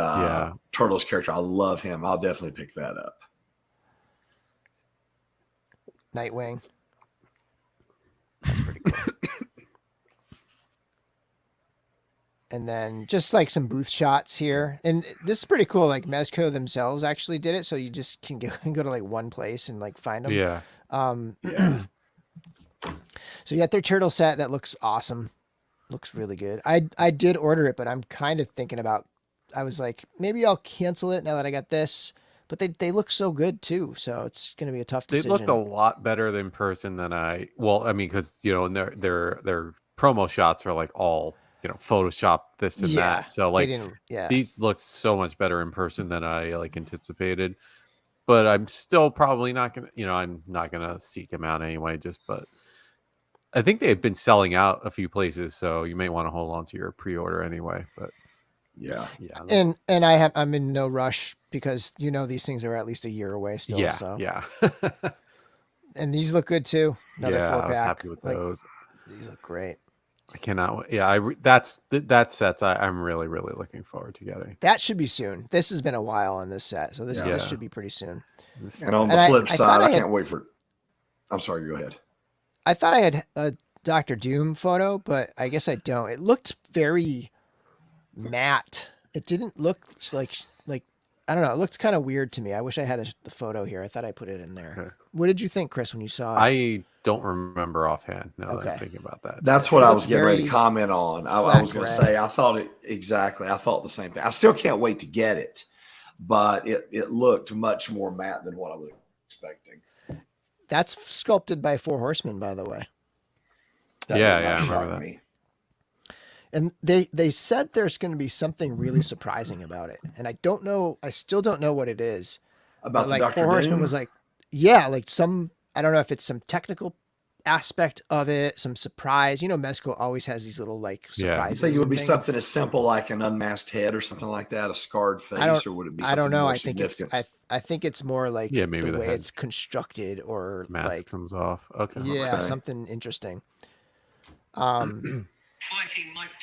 Turtles character. I love him. I'll definitely pick that up. Nightwing. That's pretty cool. And then just like some booth shots here. And this is pretty cool. Like Mezco themselves actually did it. So you just can go to like one place and like find them. Yeah. So you got their turtle set that looks awesome. Looks really good. I did order it, but I'm kind of thinking about, I was like, maybe I'll cancel it now that I got this. But they look so good too. So it's going to be a tough decision. They looked a lot better in person than because, their promo shots are like all, Photoshop this and that. So like these look so much better in person than I like anticipated. But I'm still probably not going to, I'm not going to seek them out anyway, but I think they've been selling out a few places. So you may want to hold on to your pre-order anyway, but yeah. And I'm in no rush because, these things are at least a year away still. Yeah. So. Yeah. And these look good too. Another 4-pack. I was happy with those. These look great. I cannot. Yeah, that sets. I'm really, really looking forward to getting. That should be soon. This has been a while on this set, so this should be pretty soon. And on the flip side, I can't wait for. I'm sorry. Go ahead. I thought I had a Dr. Doom photo, but I guess I don't. It looked very matte. It didn't look like I don't know. It looked kind of weird to me. I wish I had the photo here. I thought I put it in there. Okay. What did you think, Chris, when you saw it? I don't remember offhand. Now that I'm thinking about that. That's what I was getting ready to comment on. I was going to say, I thought the same thing. I still can't wait to get it, but it looked much more matte than what I was expecting. That's sculpted by Four Horsemen, by the way. I remember that. And they said there's going to be something really surprising about it. And I still don't know what it is. About the like Dr. Four Horsemen Doom? was like, I don't know if it's some technical aspect of it, some surprise. Mezco always has these little like surprises. You think it would be something as simple like an unmasked head or something like that, a scarred face, or would it be something I don't know. more I think significant? I think it's more like maybe the way head it's constructed or mask like comes off. Okay. Yeah, okay. Something interesting.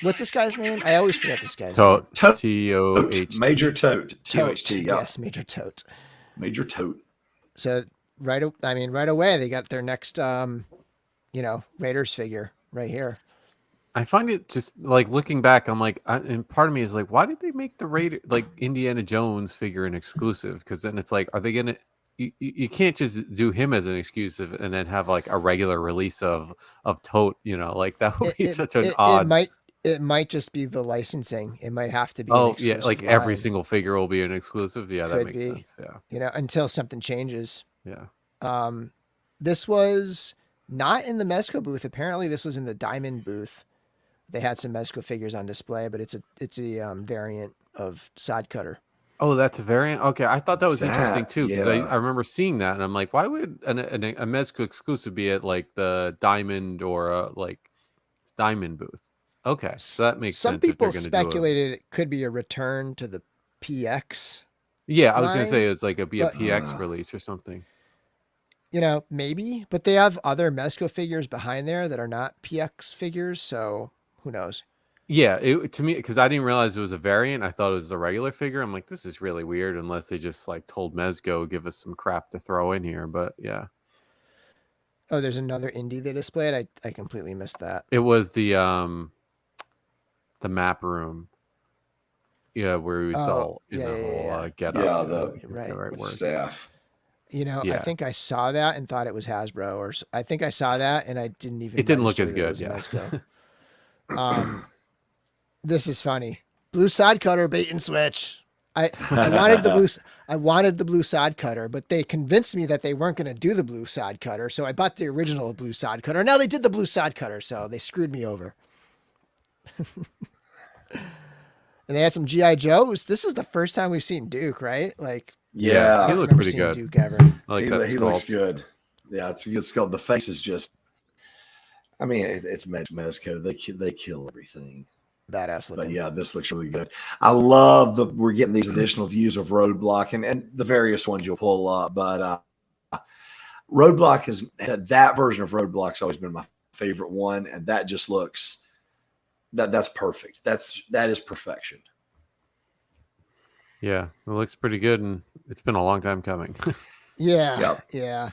What's this guy's name? I always forget this guy's name. T-O-H. Major Tote. T-O-H-T, yes, Major Tote. Major Tote. So right away they got their next Raiders figure right here. I find it just like looking back, I'm like, and part of me is like, why did they make the Raider like Indiana Jones figure an exclusive? Because then it's like, are they gonna? You can't just do him as an exclusive and then have like a regular release of Tote. Like that would be such an odd. It might just be the licensing. It might have to be. Like line. Every single figure will be an exclusive. Yeah, that makes sense. Yeah, until something changes. Yeah. This was not in the Mezco booth. Apparently, this was in the Diamond booth. They had some Mezco figures on display, but it's a variant of Sod Cutter. Oh, that's a variant. Okay, I thought that was interesting too because I remember seeing that and I'm like, why would a Mezco exclusive be at like the Diamond or Diamond booth? Okay, so that makes sense. Some people speculated it could be a return to the PX. Yeah, I was gonna say it's like a PX release or something. you know, maybe, but they have other Mezco figures behind there that are not PX figures, so who knows? Yeah, to me, because I didn't realize it was a variant. I thought it was a regular figure. I'm like, this is really weird, unless they just like told Mezco give us some crap to throw in here. But yeah, Oh, there's another indie they displayed. I completely missed that. it was the map room. Yeah, where he was Oh, all in yeah, the yeah, yeah, whole yeah. get up. Yeah, Yeah, the the Right. right with word. staff. You know, I Yeah, think I saw that and thought it was Hasbro, or I think I saw that and I didn't even it didn't look register as that it good. was Yeah, Mezco. This is funny. Blue side cutter bait and switch. I wanted the blue I wanted the blue side cutter, but they convinced me that they weren't going to do the blue side cutter, so I bought the original blue side cutter. Now they did the blue side cutter, so they screwed me over. And they had some GI Joes. This is the first time we've seen Duke, right? Like yeah, I he Yeah, don't looked remember pretty seeing good. Duke ever. I like he that he looks sculpt. good. Yeah, it's a good sculpt. The face is just. I mean, it's Mezco. They kill everything. Badass But looking. yeah, this looks really good. I love we're getting these additional views of Roadblock and the various ones you'll pull up. But Roadblock has that version of Roadblock's always been my favorite one, and that just looks that's perfect. That is perfection. Yeah, it looks pretty good, and it's been a long time coming. Yeah, Yep. yeah.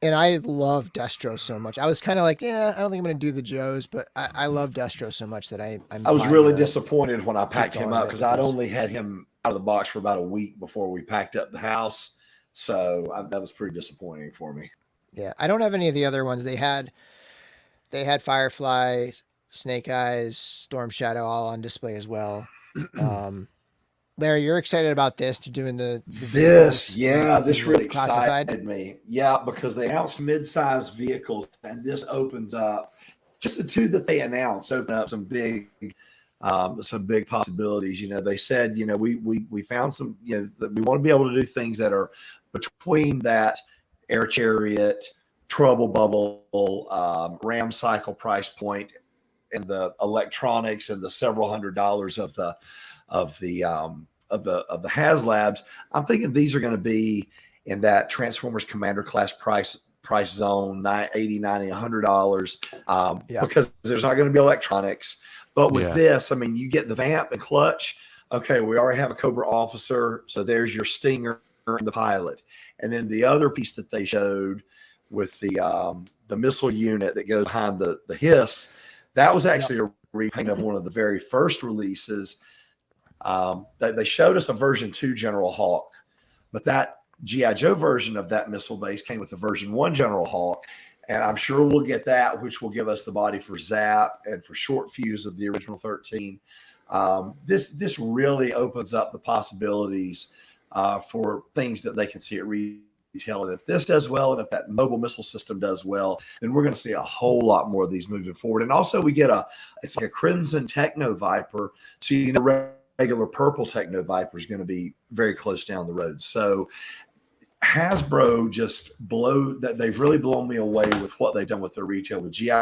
And I love Destro so much. I was kind of like, yeah, I don't think I'm going to do the Joes, but I love Destro so much that I'm I was fine really to disappointed when I keep packed him going up with because it with I'd these. only had him out of the box for about a week before we packed up the house. So that was pretty disappointing for me. Yeah, I don't have any of the other ones. They had Firefly, Snake Eyes, Storm Shadow all on display as well. Larry, you're excited about this? They're doing the This, vehicles yeah, this in the really classified. excited me. Yeah, because they announced mid-size vehicles, and this opens up just the two that they announced open up some big possibilities. You know, they said, you know, we found some, you know, that we want to be able to do things that are between that Air Chariot, Trouble Bubble, Ram Cycle price point, and the electronics and the several $100s of the HasLabs. I'm thinking these are going to be in that Transformers Commander class price zone, $80, $90, $100, Yeah. because there's not going to be electronics. But with Yeah. this, I mean, you get the vamp and clutch. Okay, we already have a Cobra officer, so there's your Stinger and the pilot. And then the other piece that they showed with the missile unit that goes behind the hiss, that was actually a repaint of one of the very first releases. They showed us a version 2 General Hawk, but that GI Joe version of that missile base came with the version 1 General Hawk, and I'm sure we'll get that, which will give us the body for Zap and for Short Fuse of the original 13. This really opens up the possibilities for things that they can see at retail. And if this does well, and if that mobile missile system does well, then we're going to see a whole lot more of these moving forward. And also, we get it's like a Crimson Techno Viper, so you know, regular purple Techno Viper is going to be very close down the road. So Hasbro they've really blown me away with what they've done with their retail with GI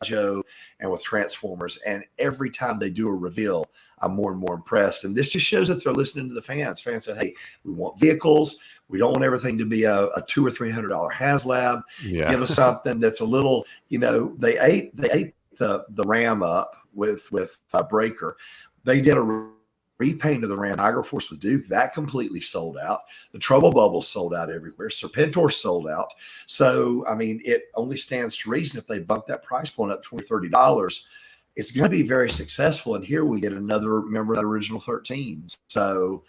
Joe and with Transformers. And every time they do a reveal, I'm more and more impressed. And this just shows that they're listening to the fans. Fans said, "Hey, we want vehicles. We don't want everything to be a $200 or $300 HasLab. Yeah. Give us something that's a little, you know." They ate the Ram up with Breaker. They did a repaint of the Ram Niagara Force with Duke. That completely sold out. The Trouble Bubbles sold out everywhere. Serpentor sold out. So, I mean, it only stands to reason if they bump that price point up $20, $30, it's going to be very successful. And here we get another member of that original 13. So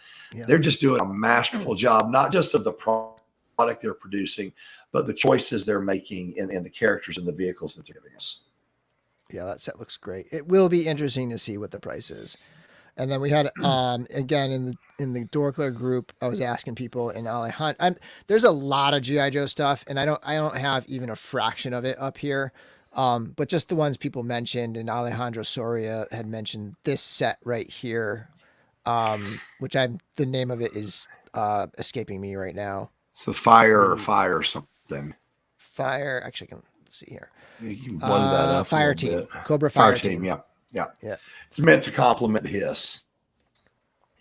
they're just doing a masterful job, not just of the product they're producing, but the choices they're making and the characters and the vehicles that they're giving us. Yeah, that set looks great. It will be interesting to see what the price is. And then we had again in the DorkLair group, I was asking people in Alejandro. There's a lot of GI Joe stuff, and I don't have even a fraction of it up here. But just the ones people mentioned, and Alejandro Soria had mentioned this set right here, which the name of it is escaping me right now. It's the fire something. Fire. Actually, I can see here. You blow that up. Fire Team. Cobra Fire Team. Yeah. It's meant to complement the hiss.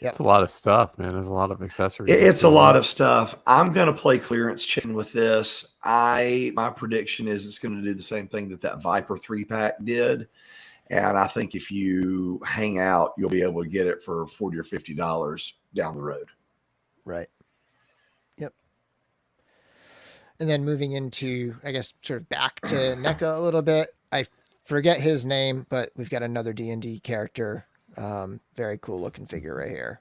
Yep. It's a lot of stuff, man. There's a lot of accessories. It's a lot of stuff. I'm going to play clearance chicken with this. My prediction is it's going to do the same thing that Viper 3-pack did. And I think if you hang out, you'll be able to get it for $40 or $50 down the road. Right. Yep. And then moving into, I guess, sort of back to NECA a little bit. I forget his name, but we've got another D&D character. Very cool looking figure right here.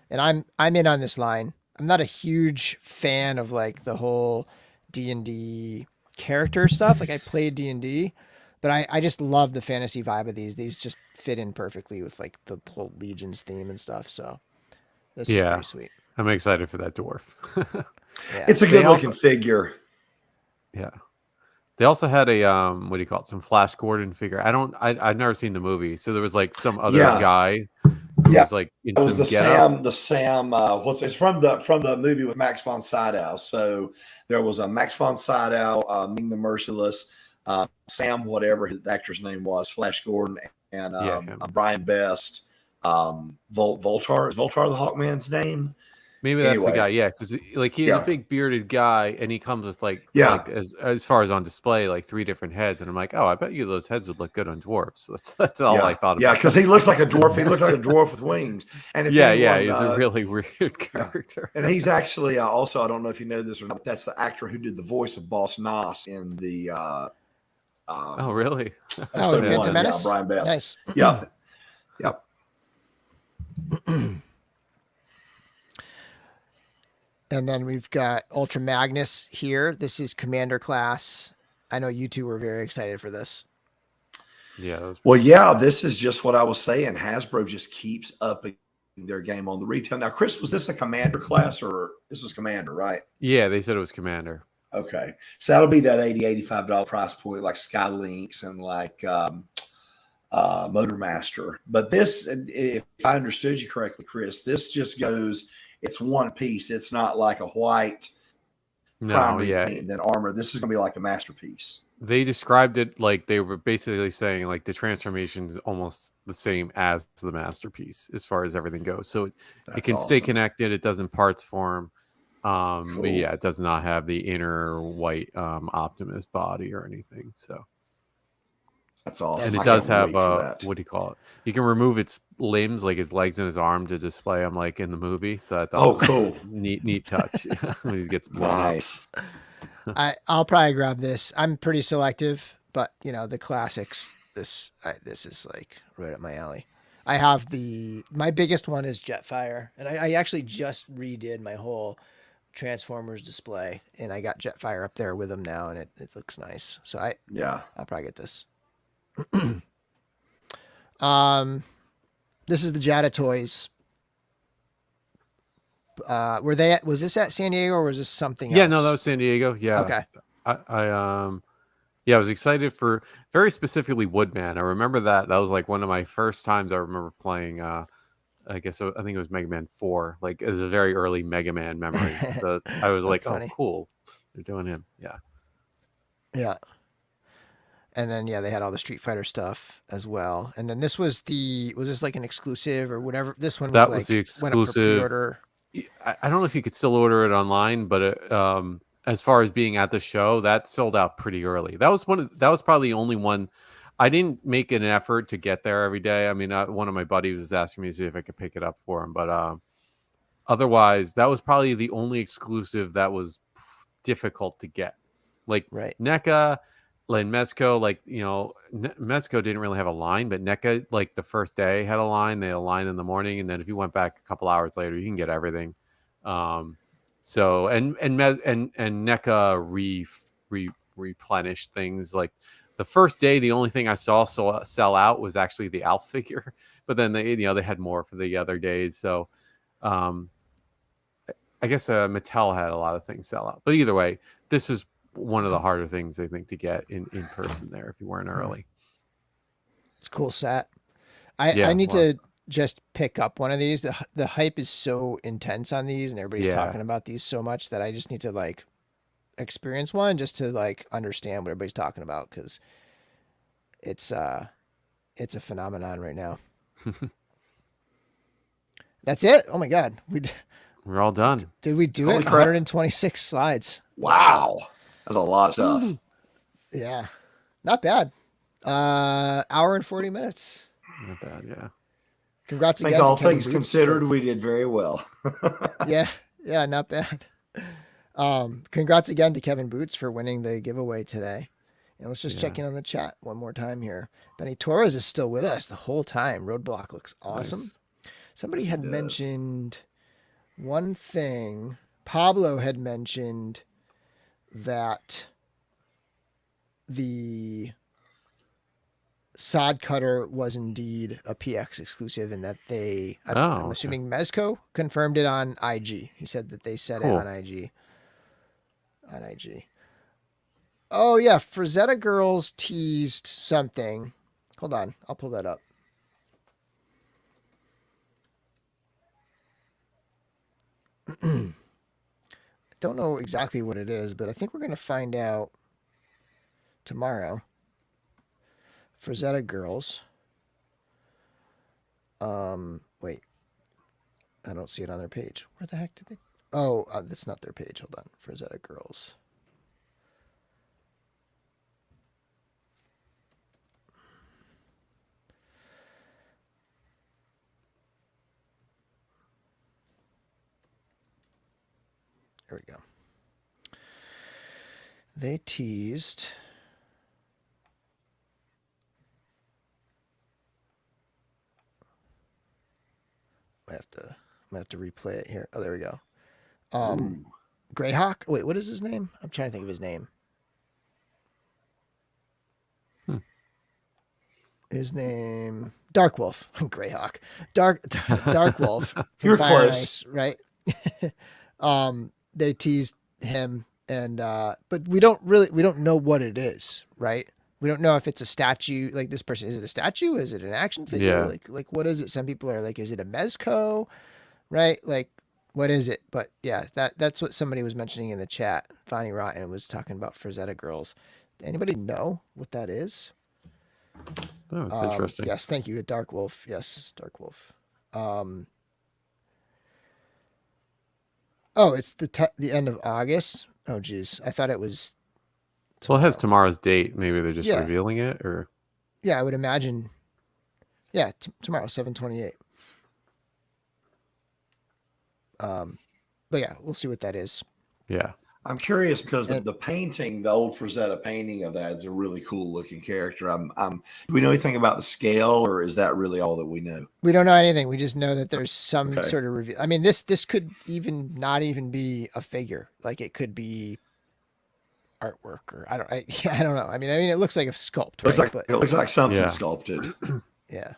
And I'm in on this line. I'm not a huge fan of like the whole D&D character stuff. Like I played D&D, but I just love the fantasy vibe of these. These just fit in perfectly with like the whole Legions theme and stuff. So this is pretty sweet. I'm excited for that dwarf. Yeah. It's a good looking figure. Yeah. They also had a what do you call it? Some Flash Gordon figure. I've never seen the movie, so there was like some other guy who was like in it was some the getup. Sam it's from the movie with Max von Sydow. So there was a Max von Sydow, Ming the Merciless, Sam whatever the actor's name was, Flash Gordon, and Brian Best, Voltar. Is Voltar the Hawkman's name? Maybe that's the guy, because like he's a big bearded guy, and he comes with like as far as on display, like 3 different heads, and I'm like, oh, I bet you those heads would look good on dwarves. That's all I thought about. Yeah, because he looks like a dwarf. He looks like a dwarf with wings. And if anyone, he's a really weird character. And he's actually also, I don't know if you know this or not, but that's the actor who did the voice of Boss Nass in the. Oh, really? Phantom Menace. Brian Best. Nice. Yeah. Yep. And then we've got Ultra Magnus here. This is Commander class. I know you two were very excited for this. Yeah. This is just what I was saying. Hasbro just keeps upping their game on the retail. Now, Chris, was this a Commander class or this was Commander, right? Yeah, they said it was Commander. Okay. So that'll be that $85 price point, like Skylinks and like Motormaster. But this, if I understood you correctly, Chris, this just goes, it's one piece. It's not like a white primary paint and armor. This is going to be like a masterpiece. They described it like they were basically saying like the transformation is almost the same as the masterpiece as far as everything goes. So it can stay connected. It doesn't parts form. Cool. But yeah, it does not have the inner white Optimus body or anything. So that's awesome. And it does have what do you call it? You can remove its limbs, like his legs and his arm, to display them like in the movie. So I thought, cool, neat touch when he gets blown up. I'll probably grab this. I'm pretty selective, but you know the classics. This is like right up my alley. I have my biggest one is Jetfire, and I actually just redid my whole Transformers display, and I got Jetfire up there with them now, and it looks nice. So I'll probably get this. This is the Jada toys. Was this at San Diego or was this something else? Yeah, no, that was San Diego. Yeah. Okay. I was excited for very specifically Woodman. I remember that was like one of my first times I remember playing. I think it was Mega Man 4. Like it was a very early Mega Man memory. So I was like, funny. Oh, cool, they're doing him. Yeah. Yeah. And then they had all the Street Fighter stuff as well. And then this was this like an exclusive or whatever? This one was the exclusive. I don't know if you could still order it online, but as far as being at the show, that sold out pretty early. That was probably the only one. I didn't make an effort to get there every day. I mean, one of my buddies was asking me to see if I could pick it up for him, but otherwise, that was probably the only exclusive that was difficult to get. Like NECA, like Mezco, like Mezco didn't really have a line, but NECA, like the first day had a line. They had a line in the morning, and then if you went back a couple hours later, you can get everything. So and NECA replenished things. Like the first day, the only thing I saw sell out was actually the Alf figure, but then they had more for the other days. So I guess Mattel had a lot of things sell out, but either way, this is one of the harder things I think to get in person there if you weren't early. It's a cool set. I need to just pick up one of these. The hype is so intense on these, and everybody's talking about these so much that I just need to like experience one just to like understand what everybody's talking about, because it's a phenomenon right now. That's it. Oh my God. We're all done. Did we do Holy it? crap. 126 slides. Wow. That's a lot of stuff. Yeah. Not bad. Hour and 40 minutes. Not bad. Yeah. Congrats I think again all to Kevin things Boots considered, for- we did very well. Yeah. Yeah, not bad. Congrats again to Kevin Boots for winning the giveaway today. And let's just check in on the chat one more time here. Benny Torres is still with us the whole time. Roadblock looks awesome. Nice. Somebody Yes, it had does. mentioned one thing. Pablo had mentioned that the sod cutter was indeed a PX exclusive and that I'm okay. assuming Mezco confirmed it on IG. He said that they said Cool. it on IG. On IG. Oh yeah, Frazetta Girls teased something. Hold on, I'll pull that up. Don't know exactly what it is, but I think we're going to find out tomorrow. Frazetta Girls. Wait. I don't see it on their page. Where the heck did they? Oh, that's not their page. Hold on. Frazetta Girls. There we go. They teased. Might have to replay it here. Oh, there we go. Greyhawk. Wait, what is his name? I'm trying to think of his name. His name Dark Wolf. Greyhawk. Dark Wolf. You're Fire and close. Ice, right? They teased him and but we don't know what it is, right? We don't know if it's a statue, like this person. Is it a statue? Is it an action figure? Yeah. Like what is it? Some people are like, is it a Mezco? Right? Like, what is it? But yeah, that's what somebody was mentioning in the chat. Fonnie Rotten was talking about Frazetta Girls. Anybody know what that is? Oh, it's interesting. Yes, thank you. Dark Wolf. Yes, Dark Wolf. Oh, it's the end of August. Oh, geez. I thought it was. Well, it has tomorrow's date. Maybe they're just Yeah. revealing it, or Yeah, I would imagine. Yeah, tomorrow, 7/28. But yeah, we'll see what that is. yeah. I'm curious because And- the painting, the old Frazetta painting of that is a really cool looking character. Do we know anything about the scale, or is that really all that we know? We don't know anything. We just know that there's some Okay. sort of reveal. I mean, this could even not even be a figure. Like it could be artwork, or I don't know. I mean, it looks like a sculpt, right? It looks like something Yeah. sculpted. Yeah,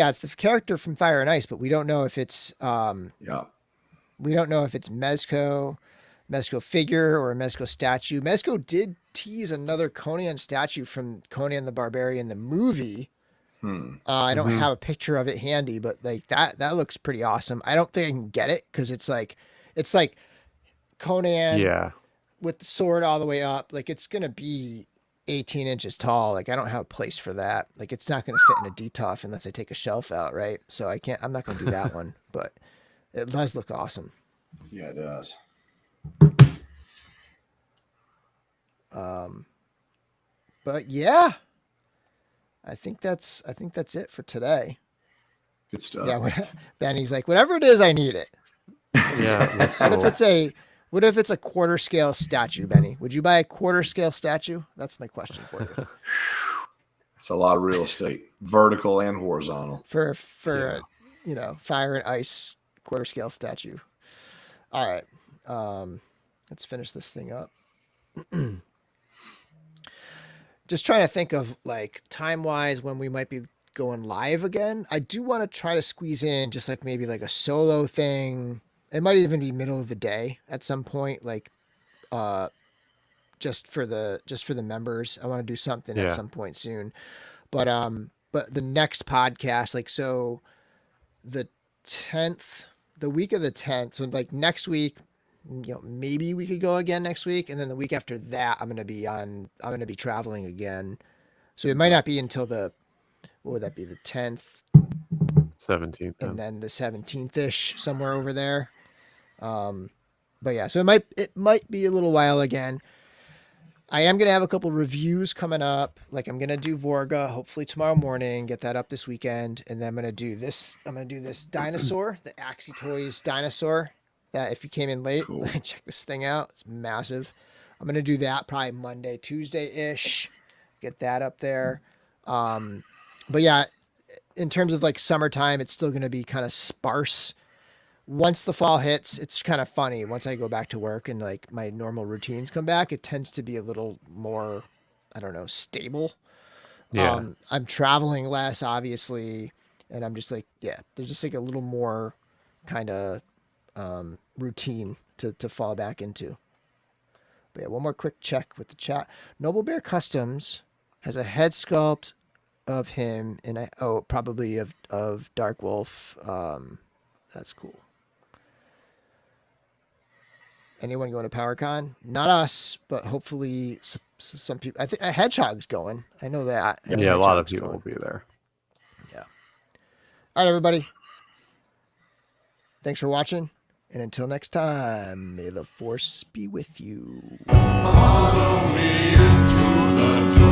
it's the character from Fire and Ice, but we don't know if it's Yeah. we don't know if it's Mezco figure or a Mezco statue. Mezco did tease another Conan statue from Conan the Barbarian, the movie. I don't have a picture of it handy, but like that looks pretty awesome. I don't think I can get it because it's like Conan Yeah. with the sword all the way up. Like it's gonna be 18 inches tall. Like I don't have a place for that. Like it's not gonna fit in a DTOF unless I take a shelf out, right? So I'm not gonna do that one, but it does look awesome. Yeah, it does. But yeah, I think that's it for today. Good stuff. Yeah, Benny's like, whatever it is, I need it. Yeah. it looks What if it's a quarter scale statue, Benny? Would you buy a quarter scale statue? That's my question for you. It's a lot of real estate, vertical and horizontal. For Fire and Ice quarter scale statue. All right, let's finish this thing up. Just trying to think of like time wise when we might be going live again. I do want to try to squeeze in just like maybe like a solo thing. It might even be middle of the day at some point, like just for the members. I want to do something at some point soon. But the next podcast, like so the 10th, the week of the 10th, so like next week, maybe we could go again next week, and then the week after that I'm gonna be traveling again. So it might not be until what would that be, the 10th? 17th. and then the 17th ish somewhere over there. But yeah, so it might be a little while again. I am gonna have a couple reviews coming up. Like I'm gonna do Vorga hopefully tomorrow morning, get that up this weekend, and then I'm gonna do this. I'm gonna do this dinosaur, the Axie Toys dinosaur. That if you came in late, Cool. check this thing out. It's massive. I'm gonna do that probably Monday, Tuesday ish. Get that up there. But yeah, in terms of like summertime, it's still gonna be kind of sparse. Once the fall hits, it's kind of funny. Once I go back to work and like my normal routines come back, it tends to be a little more, I don't know, stable. Yeah. I'm traveling less, obviously, and I'm just like, yeah, there's just like a little more kind of routine to fall back into. But yeah, one more quick check with the chat. Noble Bear Customs has a head sculpt of him, and probably of Dark Wolf. That's cool. Anyone going to PowerCon? Not us, but hopefully some people. I think a Hedgehog's going. I know that. I know Yeah, a lot of Hedgehog's people going. will be there. Yeah. All right, everybody. Thanks for watching. And until next time, may the force be with you. Follow me into the